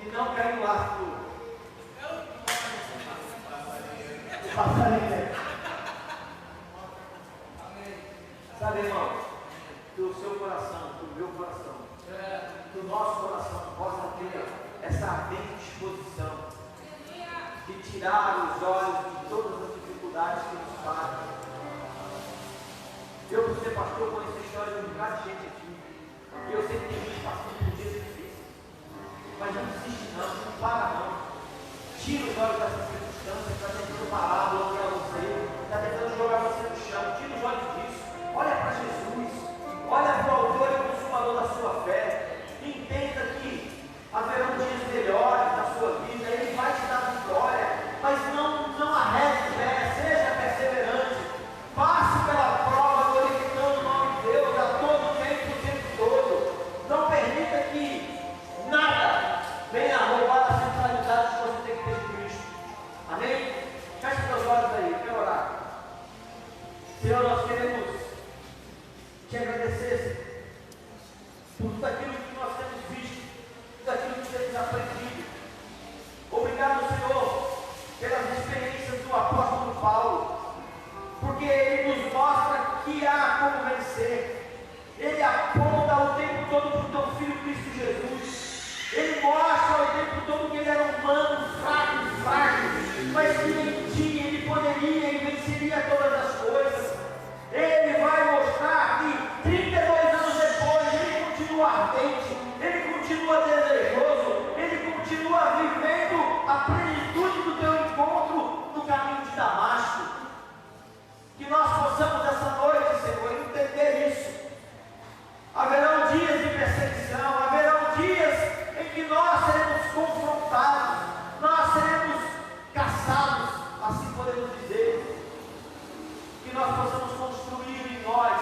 S2: e não caiu no laço do passarinho. Sabe, irmão, que o seu coração, que o meu coração, que o nosso coração possa ter essa ardente disposição de tirar os olhos de todas as dificuldades que nos fazem. Eu, por ser pastor, conheço a história de um bocado de gente aqui. E eu sei que tem gente passando por dias difíceis. Mas não desiste não, não para não. Tira os olhos dessas circunstâncias, está tentando parar, bloquear você, está tentando jogar você no chão. Tira os olhos disso. Olha para Jesus. Olha para o autor e consumador da sua fé. Entenda que haverão dias melhores na sua vida. Ele vai te dar vitória. Mas não arrede o pé, seja perseverante. Passe pela prova, glorificando o nome de Deus a todo tempo, o tempo todo. Não permita que nada venha roubar a centralidade que você tem que ter de Cristo. Amém? Feche seus olhos aí, eu quero orar. Senhor, nós queremos te agradecer por tudo aquilo que nós temos visto, tudo aquilo que temos aprendido. Obrigado, Senhor, pelas experiências do apóstolo Paulo, porque ele nos mostra que há como vencer. Ele aponta o tempo todo para o teu Filho Cristo Jesus. Ele mostra o tempo todo que ele era humano, fraco, mas que em ti ele poderia e venceria todas as coisas. Ele vai mostrar que 32 anos depois ele continua ardente, ele continua desejoso, ele continua vivendo a plenitude do teu encontro no caminho de Damasco. Que nós possamos essa noite, Senhor, entender isso. Haverão dias de perseguição, haverão dias em que nós seremos confrontados, nós seremos caçados, assim podemos dizer. Que nós possamos construir em nós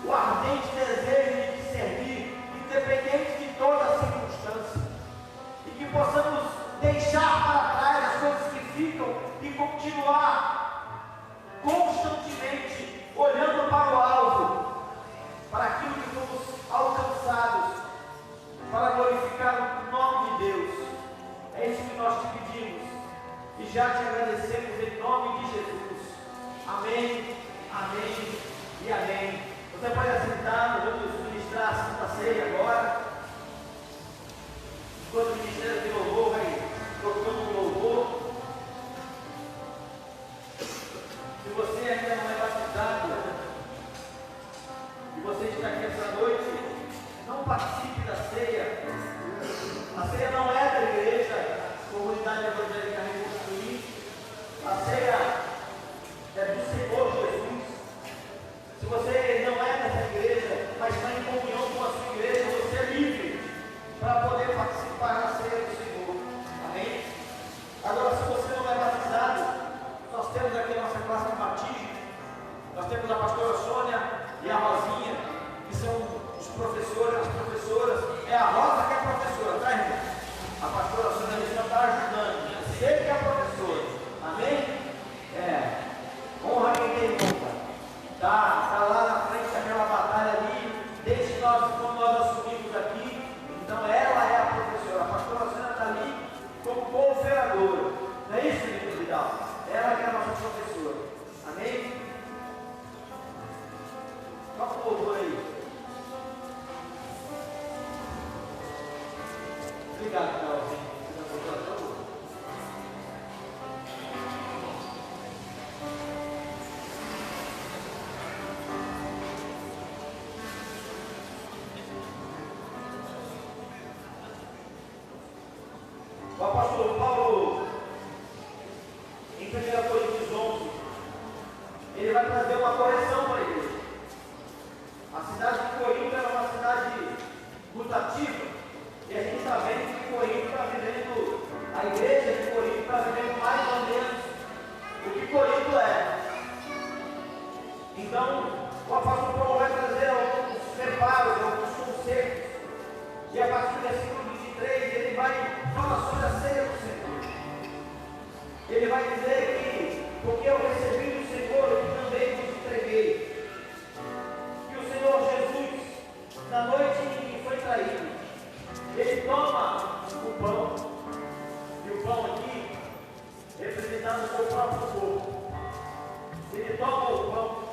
S2: o ardente desejo de te servir, independente de toda a circunstância, e que possamos deixar para trás as coisas que ficam e continuar constantemente olhando para o alvo, para aquilo que fomos alcançados, para glorificar o nome de Deus. É isso que nós te pedimos e já te agradecemos em nome de Jesus. Amém. Amém. participe da ceia. A ceia não é da igreja, comunidade evangélica reconstruir. A ceia é do Senhor Jesus. Se você não é dessa igreja, mas está em comunhão com a sua igreja, você é livre para poder participar da ceia do Senhor. Amém? Agora, se você não é batizado, nós temos aqui a nossa classe de batismo. Nós temos a pastora Sônia e a Rosinha, que são os professores, as professoras. É a Rosa que é a professora, tá, irmão? A pastora Sônia já está ajudando. Você que é a professora. Amém? Honra quem tem honra. Tá lá na frente aquela batalha ali, desde quando nós assumimos aqui. Então ela é a professora. A pastora Sônia está ali como cooperadora. Não é isso, Vitor Vidal? Ela que é a nossa professora. Amém? Toca o louvor aí. Obrigado, Carolzinho. O apóstolo Paulo, em 1 Coríntios 11, ele vai trazer uma correção para a igreja. A cidade de Corinto era uma cidade muito ativa, e a gente está vendo que Corinto está vivendo, a igreja de Corinto está vivendo mais ou menos o que Corinto é. Então, o apóstolo Paulo vai trazer alguns reparos, alguns concertos, e a partir do versículo 23, ele vai falar sobre a ceia do Senhor. Ele vai dizer que, porque eu recebi do Senhor, eu também vos entreguei. Que o Senhor Jesus, na noite em que foi traído, ele toma o pão, e o pão aqui, representado o próprio corpo. Ele toma o pão.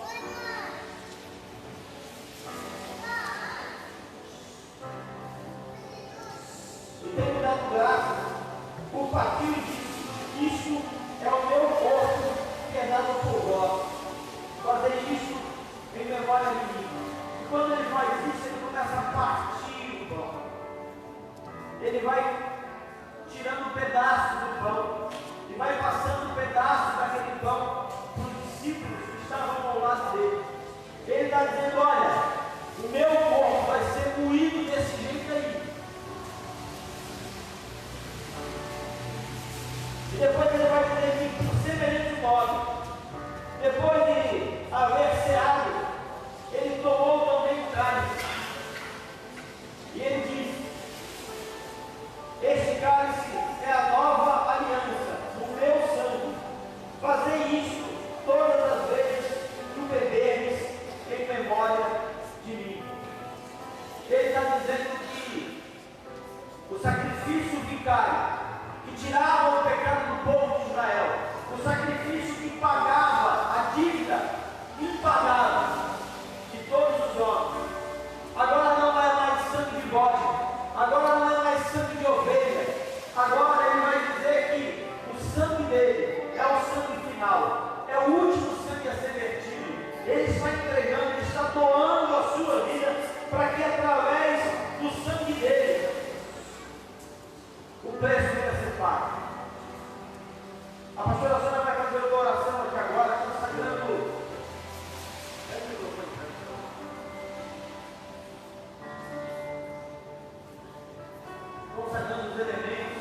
S2: E tem dado graças por partir disso. Isto é o meu corpo que é dado por vós. Fazer isto em memória de mim. E quando ele faz isso, ele começa a partir o pão. Ele vai tirando pedaços do pão. E vai passando pedaços daquele pão para os discípulos que estavam ao lado dele. Ele está dizendo: olha, o meu corpo vai ser moído desse jeito aí. E depois ele vai dizer que, por semelhante modo, depois de haver ceado, ele tomou também o cálice. E ele diz: esse cálice é a nova aliança, no meu sangue. Fazei isto todas as vezes que o beberdes em memória de mim. Ele está dizendo que o sacrifício vicário que tirava o pecado do povo de Israel, o sacrifício que pagava a dívida impagável de todos os homens, agora não é mais sangue de bode, agora não é mais sangue de ovelha, agora ele vai dizer que o sangue dele é o sangue final, é o último sangue a ser vertido. Ele está entregando, ele está doando a sua vida para que através do sangue dele o preço venha a ser pago. A pastora Sônia vai fazer uma oração aqui agora, consagrando. Consagrando os elementos.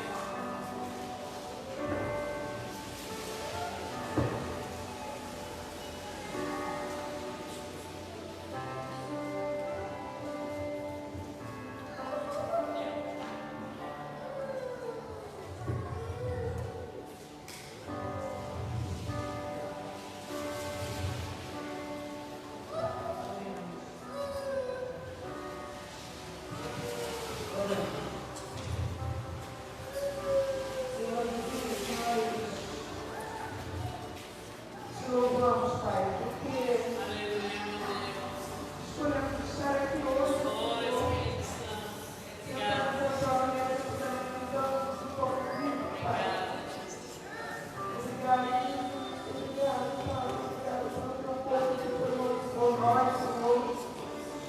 S1: Por nós, Senhor,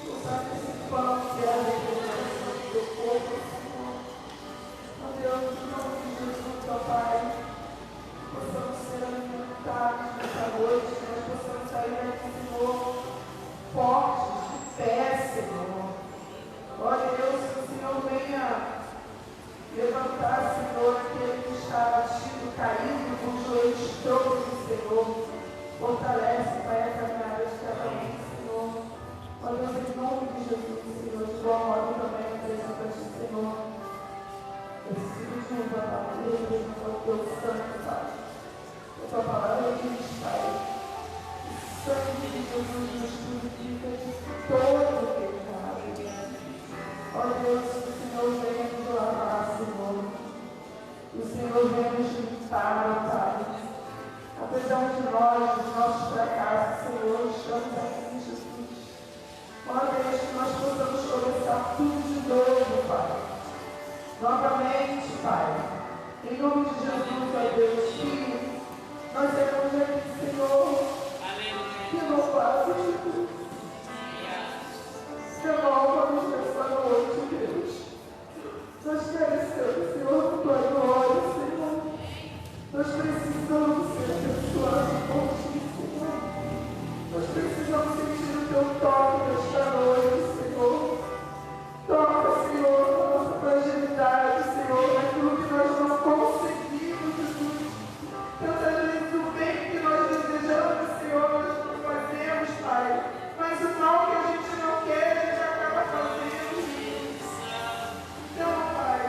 S1: o sacrifício pão que é
S3: noite, que nós possamos sair daqui, Senhor, fortes, de pé, Senhor. Ó Deus, que o Senhor venha levantar, Senhor, aquele que está abatido, caído, com os joelhos tortos, Senhor. Fortalece, Pai, a caminhada de cada um, Senhor. Ó Deus, em nome de Jesus, Senhor, de igual modo também apresento a Ti, Senhor. Espírito de Tua palavra, o Teu santo, Pai. A Tua palavra diz, Pai, o sangue de Jesus nos purifica de todo pecado. Ó Deus, que o Senhor venha nos lavar, Senhor. Que o Senhor venha nos limpar, ó Pai. Apesar de nós, dos nossos fracassos, Senhor, estamos aqui, Jesus. Ó Deus, que nós possamos começar tudo de novo, Pai. Novamente, Pai. Em nome de Jesus, ó Deus, que nós temos aqui, Senhor, renovados, Jesus. Renova-nos nessa noite, Deus. Nós carecemos, Senhor, da Tua glória, Senhor. Nós precisamos ser abençoados por Ti, Senhor. Nós precisamos sentir o Teu toque nesta noite, Senhor. Toca, Senhor, a nossa fragilidade, Senhor, naquilo que nós não conseguimos, Jesus. Tantas vezes o bem que nós desejamos, Senhor, nós não fazemos, Pai. Mas o mal que a gente não quer, a gente acaba fazendo. Então, Pai,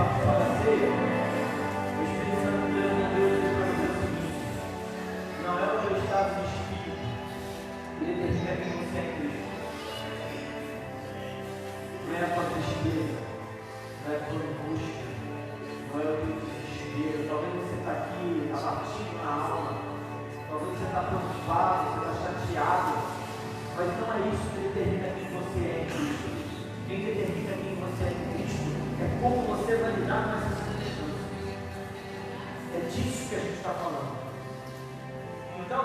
S2: participar da ceia, o Espírito Santo de Deus mandou eu dizer para você o seguinte: não é o teu estado de espírito que determina quem você é em Cristo. Não é a tua tristeza, não é a tua angústia, não é o teu desespero. Talvez você está aqui abatido na alma, talvez você está preocupado, você está chateado, mas não é isso que determina quem você é em Cristo. Quem determina quem você é em Cristo é como você vai lidar com essas circunstâncias. É disso que a gente está falando. Então,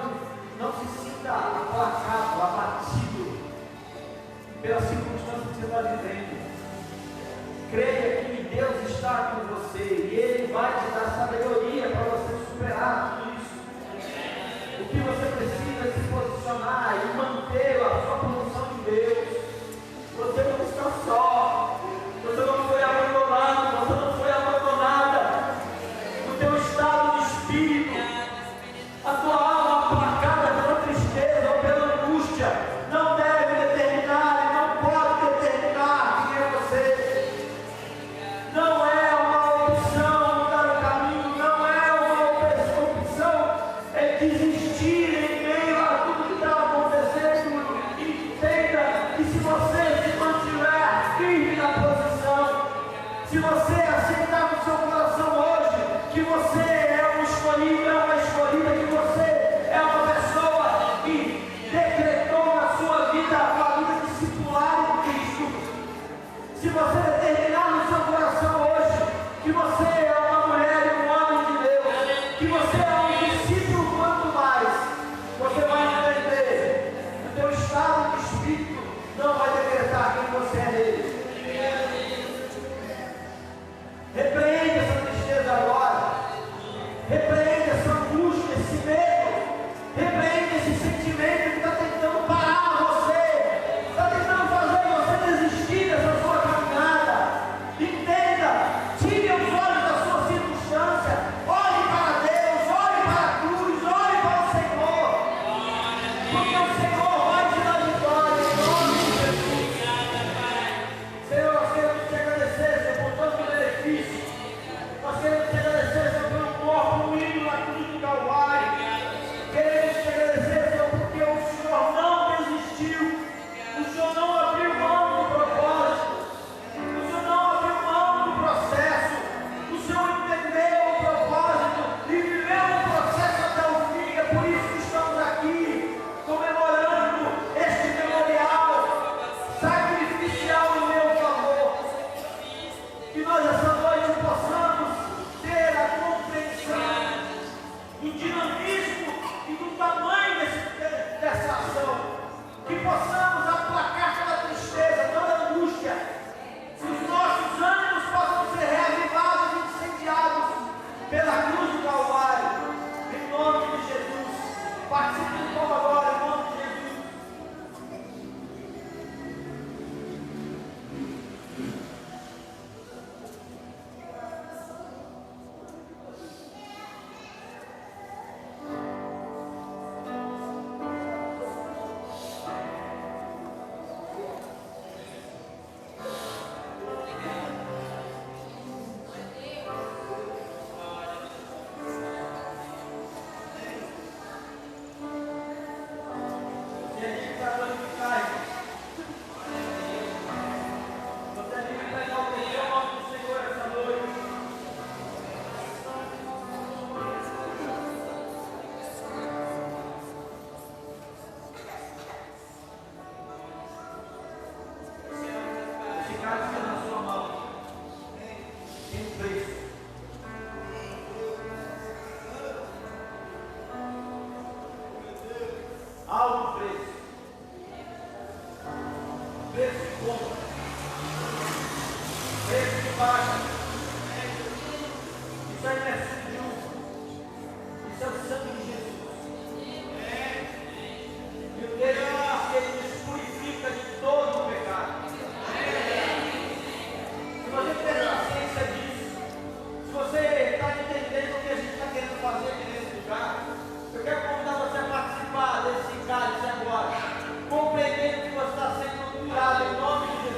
S2: não se sinta aplacado, abatido pela circunstância que você está vivendo. Creia que Deus está com você e Ele vai te dar sabedoria para você superar tudo isso. O que você precisa é se posicionar e manter a sua posição em Deus. Você não está só, você não foi abandonado, você não foi abandonada. O teu estado de espírito, a tua alma aplacada pela tristeza ou pela angústia, não deve determinar e não pode determinar quem é você. Não é uma opção mudar o caminho, não é uma opção desistir em meio a tudo que está acontecendo. Entenda que se você se mantiver firme na posição, se você aceitar no seu coração hoje que você é um escolhido, é uma escolhida, que você é uma pessoa que decretou na sua vida a vida discipular em Cristo, se você determinar no seu coração hoje que você é uma mulher e um homem de Deus, que você é um discípulo, quanto mais você vai entender que o teu estado de espírito não vai decretar quem você é nele. Repreende essa tristeza agora, repreende essa angústia, esse medo, repreende esse sentimento que está tentando parar você, está tentando fazer você desistir dessa sua caminhada. Entenda, tire os olhos da sua circunstância, olhe para Deus, olhe para a cruz, olhe para o Senhor, porque o Senhor vai te dar vitória em nome de Jesus. Senhor, nós queremos te agradecer, Senhor, por todo o benefício. Nós queremos te agradecer, Senhor, pelo corpo moído na cruz do Calvário. Queremos te agradecer, Senhor, porque o Senhor não desistiu, o Senhor não abriu mão do propósito, o Senhor não abriu mão do processo, o Senhor entendeu o propósito e viveu o processo até o fim. É por isso que estamos aqui comemorando este memorial sacrificial em meu favor. Que nós essa noite possamos ter a compreensão do dinamismo e do tamanho dessa ação, que possamos aplacar toda tristeza, toda angústia, que os nossos ânimos possam ser reavivados e incendiados pela cruz do Calvário, em nome de Jesus. Participe do povo agora, em nome de Jesus. Alto preço. Preço de compra. Preço de paga. Isso aí não é suco de uva. Isso é o sangue de Jesus. E o texto diz que ele nos purifica de todo o pecado. Se você tem consciência disso, se você está entendendo o que a gente está querendo fazer aqui nesse lugar, eu quero convidar você a participar desse cálice agora, compreendendo que você está sendo curado em nome de Jesus.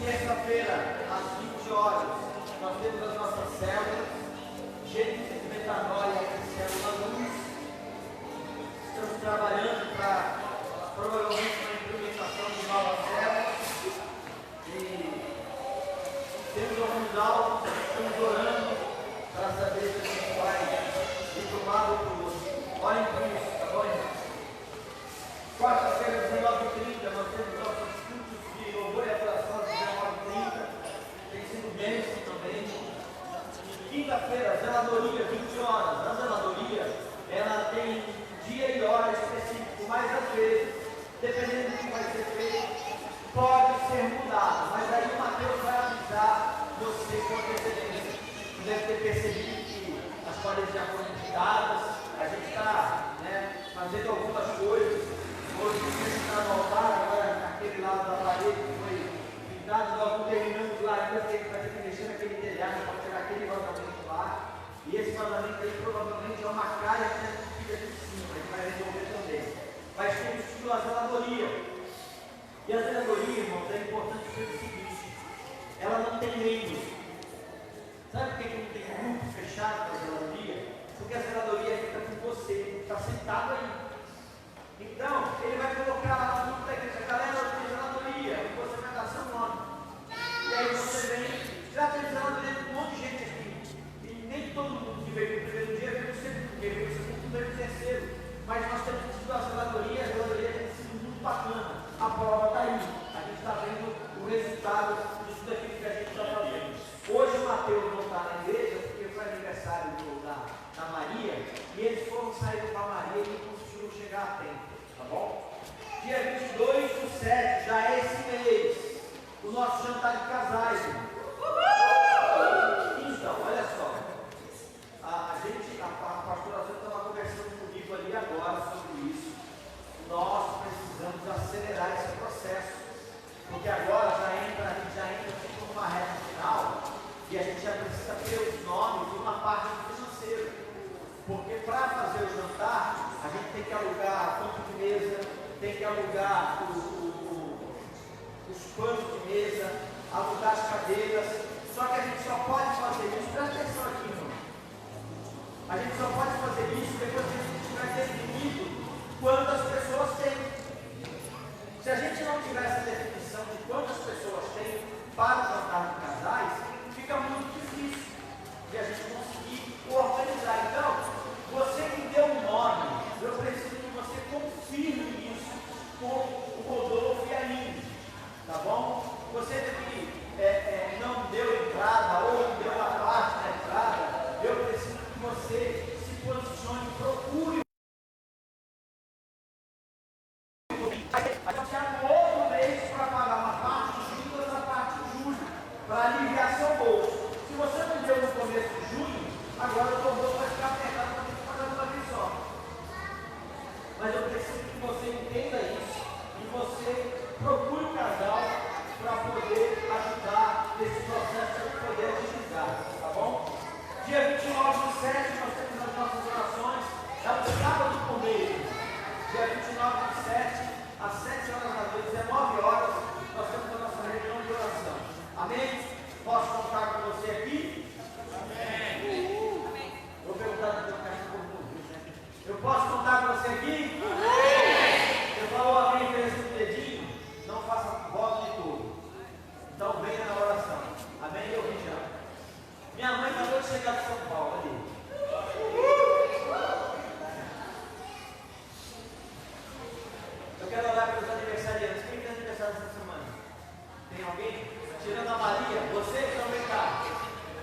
S2: Terça-feira, às 20 horas, nós temos as nossas células, Gênesis e Metanoia, célula luz. Estamos trabalhando para, provavelmente, uma implementação de novas células. E temos alguns alvos, estamos orando para saber se a gente vai ir para um lado ou para o outro. Olhem por isso, tá bom, irmão? Quarta-feira, 19h30, nós temos nossos cultos de louvor e adoração às 19h30. Tem sido bênção também. Quinta-feira, zeladoria, 20 horas. A zeladoria, ela tem dia e hora específico, mas às vezes, dependendo do que vai ser feito, pode ser mudado. Mas aí o Mateus vai avisar você com antecedência. Você deve ter percebido que as paredes já foram pintadas, a gente está fazendo algumas coisas. Hoje você está no altar, agora naquele lado da parede que foi pintado, nós não terminamos lá ainda, vai ter que mexer naquele telhado para tirar aquele vazamento lá. E esse vazamento aí provavelmente é uma calha que fica de cima, que vai resolver também. Mas temos tido a zeladoria. E a zeladoria, irmãos, é importante ver o seguinte: ela não tem membros. Sabe por que não tem grupo fechado para a zeladoria? Porque a zeladoria fica com você, está sentado aí. Então, ele vai colocar lá no grupo da igreja, galera, tem zeladoria, e você vai dar seu nome. E aí você vem, já tem zeladoria com um monte de gente aqui. E nem todo mundo que veio no primeiro dia veio no segundo, porque veio no segundo, veio no terceiro. Mas nós temos tido a zeladoria tem sido muito bacana. A prova está aí. A gente está vendo o resultado disso daqui que a gente está fazendo. Hoje o Mateus não está na igreja, porque foi aniversário da Maria, e eles foram sair com a Maria e não conseguiram chegar a tempo, tá bom? Dia 22/7, já é esse mês, o nosso jantar de casais. Então, olha só, a pastora estava conversando comigo ali agora sobre isso. Nós precisamos acelerar esse processo, porque agora a gente já entra tipo numa reta final, e a gente já precisa ter os nomes e uma parte do financeiro. Porque para fazer o jantar, a gente tem que alugar campo de mesa, tem que alugar os panos de mesa, alugar as cadeiras. Só que a gente só pode fazer isso, presta atenção aqui, irmão. A gente só pode fazer isso depois que a gente tiver definido quantas pessoas tem. Se a gente não tiver essa definição de quantas pessoas tem para o jantar de casais, fica muito difícil de a gente conseguir organizar. Então, você que deu um nome, eu preciso que você confirme isso com o Rodolfo e a Aline, tá bom? Você que não deu entrada ou deu a parte da entrada, eu preciso que você se posicione, procure. A gente já no outro mês para pagar uma parte de junho e outra parte de julho, para aliviar seu bolso. Se você não deu no começo de junho, agora o seu bolso vai ficar apertado para ter que pagar uma vez só. Mas eu preciso que você entenda isso e você procure o casal para poder ajudar nesse processo de poder utilizar, tá bom? Dia 29/7 nós temos as nossas orações, é o sábado por mês. Dia 29/7, às 7 horas da noite, 19 horas, nós temos a nossa reunião de oração. Amém? Posso contar com você aqui? Amém. Vou perguntar do teu cachorro, né? Eu posso contar com você aqui? Amém. Você falou amém, fez um dedinho? Não faça voto de tudo. Então venha na oração. Amém? Eu vi já. Minha mãe acabou de chegar de São Paulo ali. Eu quero orar pelos aniversariantes. Quem tem aniversário essa semana? Tem alguém? Tirando a Maria, você que não vem cá.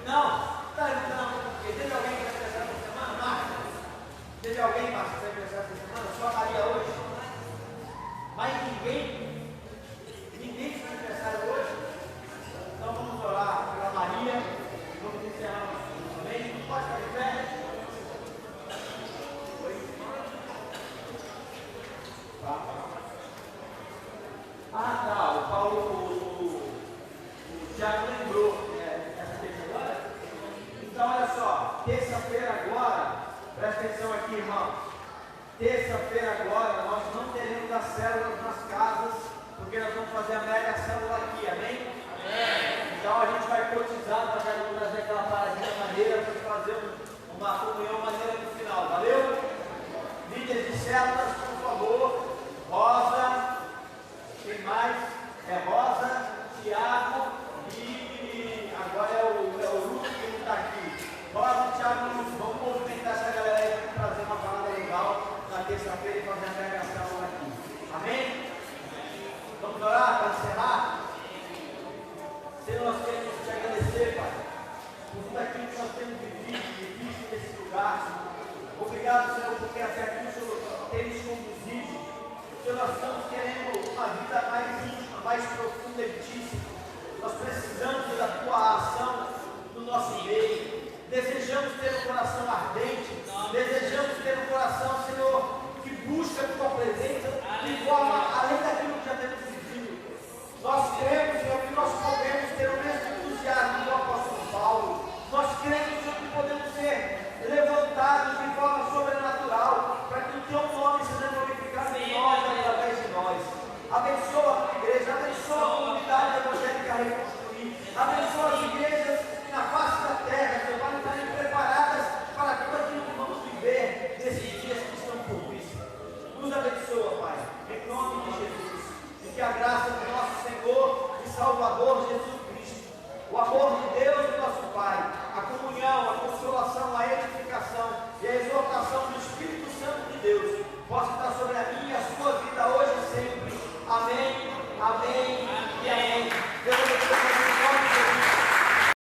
S2: Não? Está perguntando porque teve alguém que tem aniversário essa semana? Marcos? Teve alguém, Marcos, que tem aniversário essa semana? Só a Maria hoje? Mas ninguém tem aniversário hoje? Então vamos orar pela Maria. Vamos encerrar o assunto. Amém? Pode ficar de pé? Ah, tá. O Paulo, o Thiago lembrou essa terça agora. Então, olha só. Terça-feira agora, presta atenção aqui, irmão. Terça-feira agora, nós não teremos as células nas casas, porque nós vamos fazer a mega célula aqui, amém? organizado para já trazer aquela paradinha maneira para fazer uma comunhão maneira no final, valeu? Líderes de células, por favor. Rosa, quem mais? É Rosa, Tiago e agora é o Lucas que não está aqui. Rosa, Tiago e Lucas, vamos movimentar essa galera aí para trazer uma parada legal na terça-feira e fazer a pregação aqui. Amém? Vamos orar para encerrar? Senhor, nós queremos te agradecer, Pai, por tudo aquilo que nós temos vivido nesse lugar. Obrigado, Senhor, porque até aqui o Senhor tem nos conduzido. Senhor, nós estamos querendo uma vida mais íntima, mais profunda de Ti, Senhor. Nós precisamos da Tua ação no nosso meio. Desejamos ter um coração ardente. Desejamos ter um coração, Senhor, que busca a Tua presença de forma além daquilo que já temos vivido. Nós cremos, Senhor, que nós podemos ter o mesmo entusiasmo do apóstolo Paulo. Nós cremos, Senhor, que podemos ser levantados de forma sobrenatural, para que o Teu nome seja glorificado em nós, através de nós. Abençoa a Tua igreja, abençoa a comunidade evangélica a reconstruir, abençoa as igrejas na face da terra, Senhor, para estarem preparadas para tudo aquilo que vamos viver nesses dias que estão por vir. Nos abençoa, Pai, em nome de Jesus, e que a graça do nosso Senhor e Salvador Jesus Cristo, o amor de Deus, o nosso Pai, a comunhão, a consolação, a edificação e a exortação do Espírito Santo de Deus possa estar sobre a minha e a sua vida hoje e sempre. Amém, amém.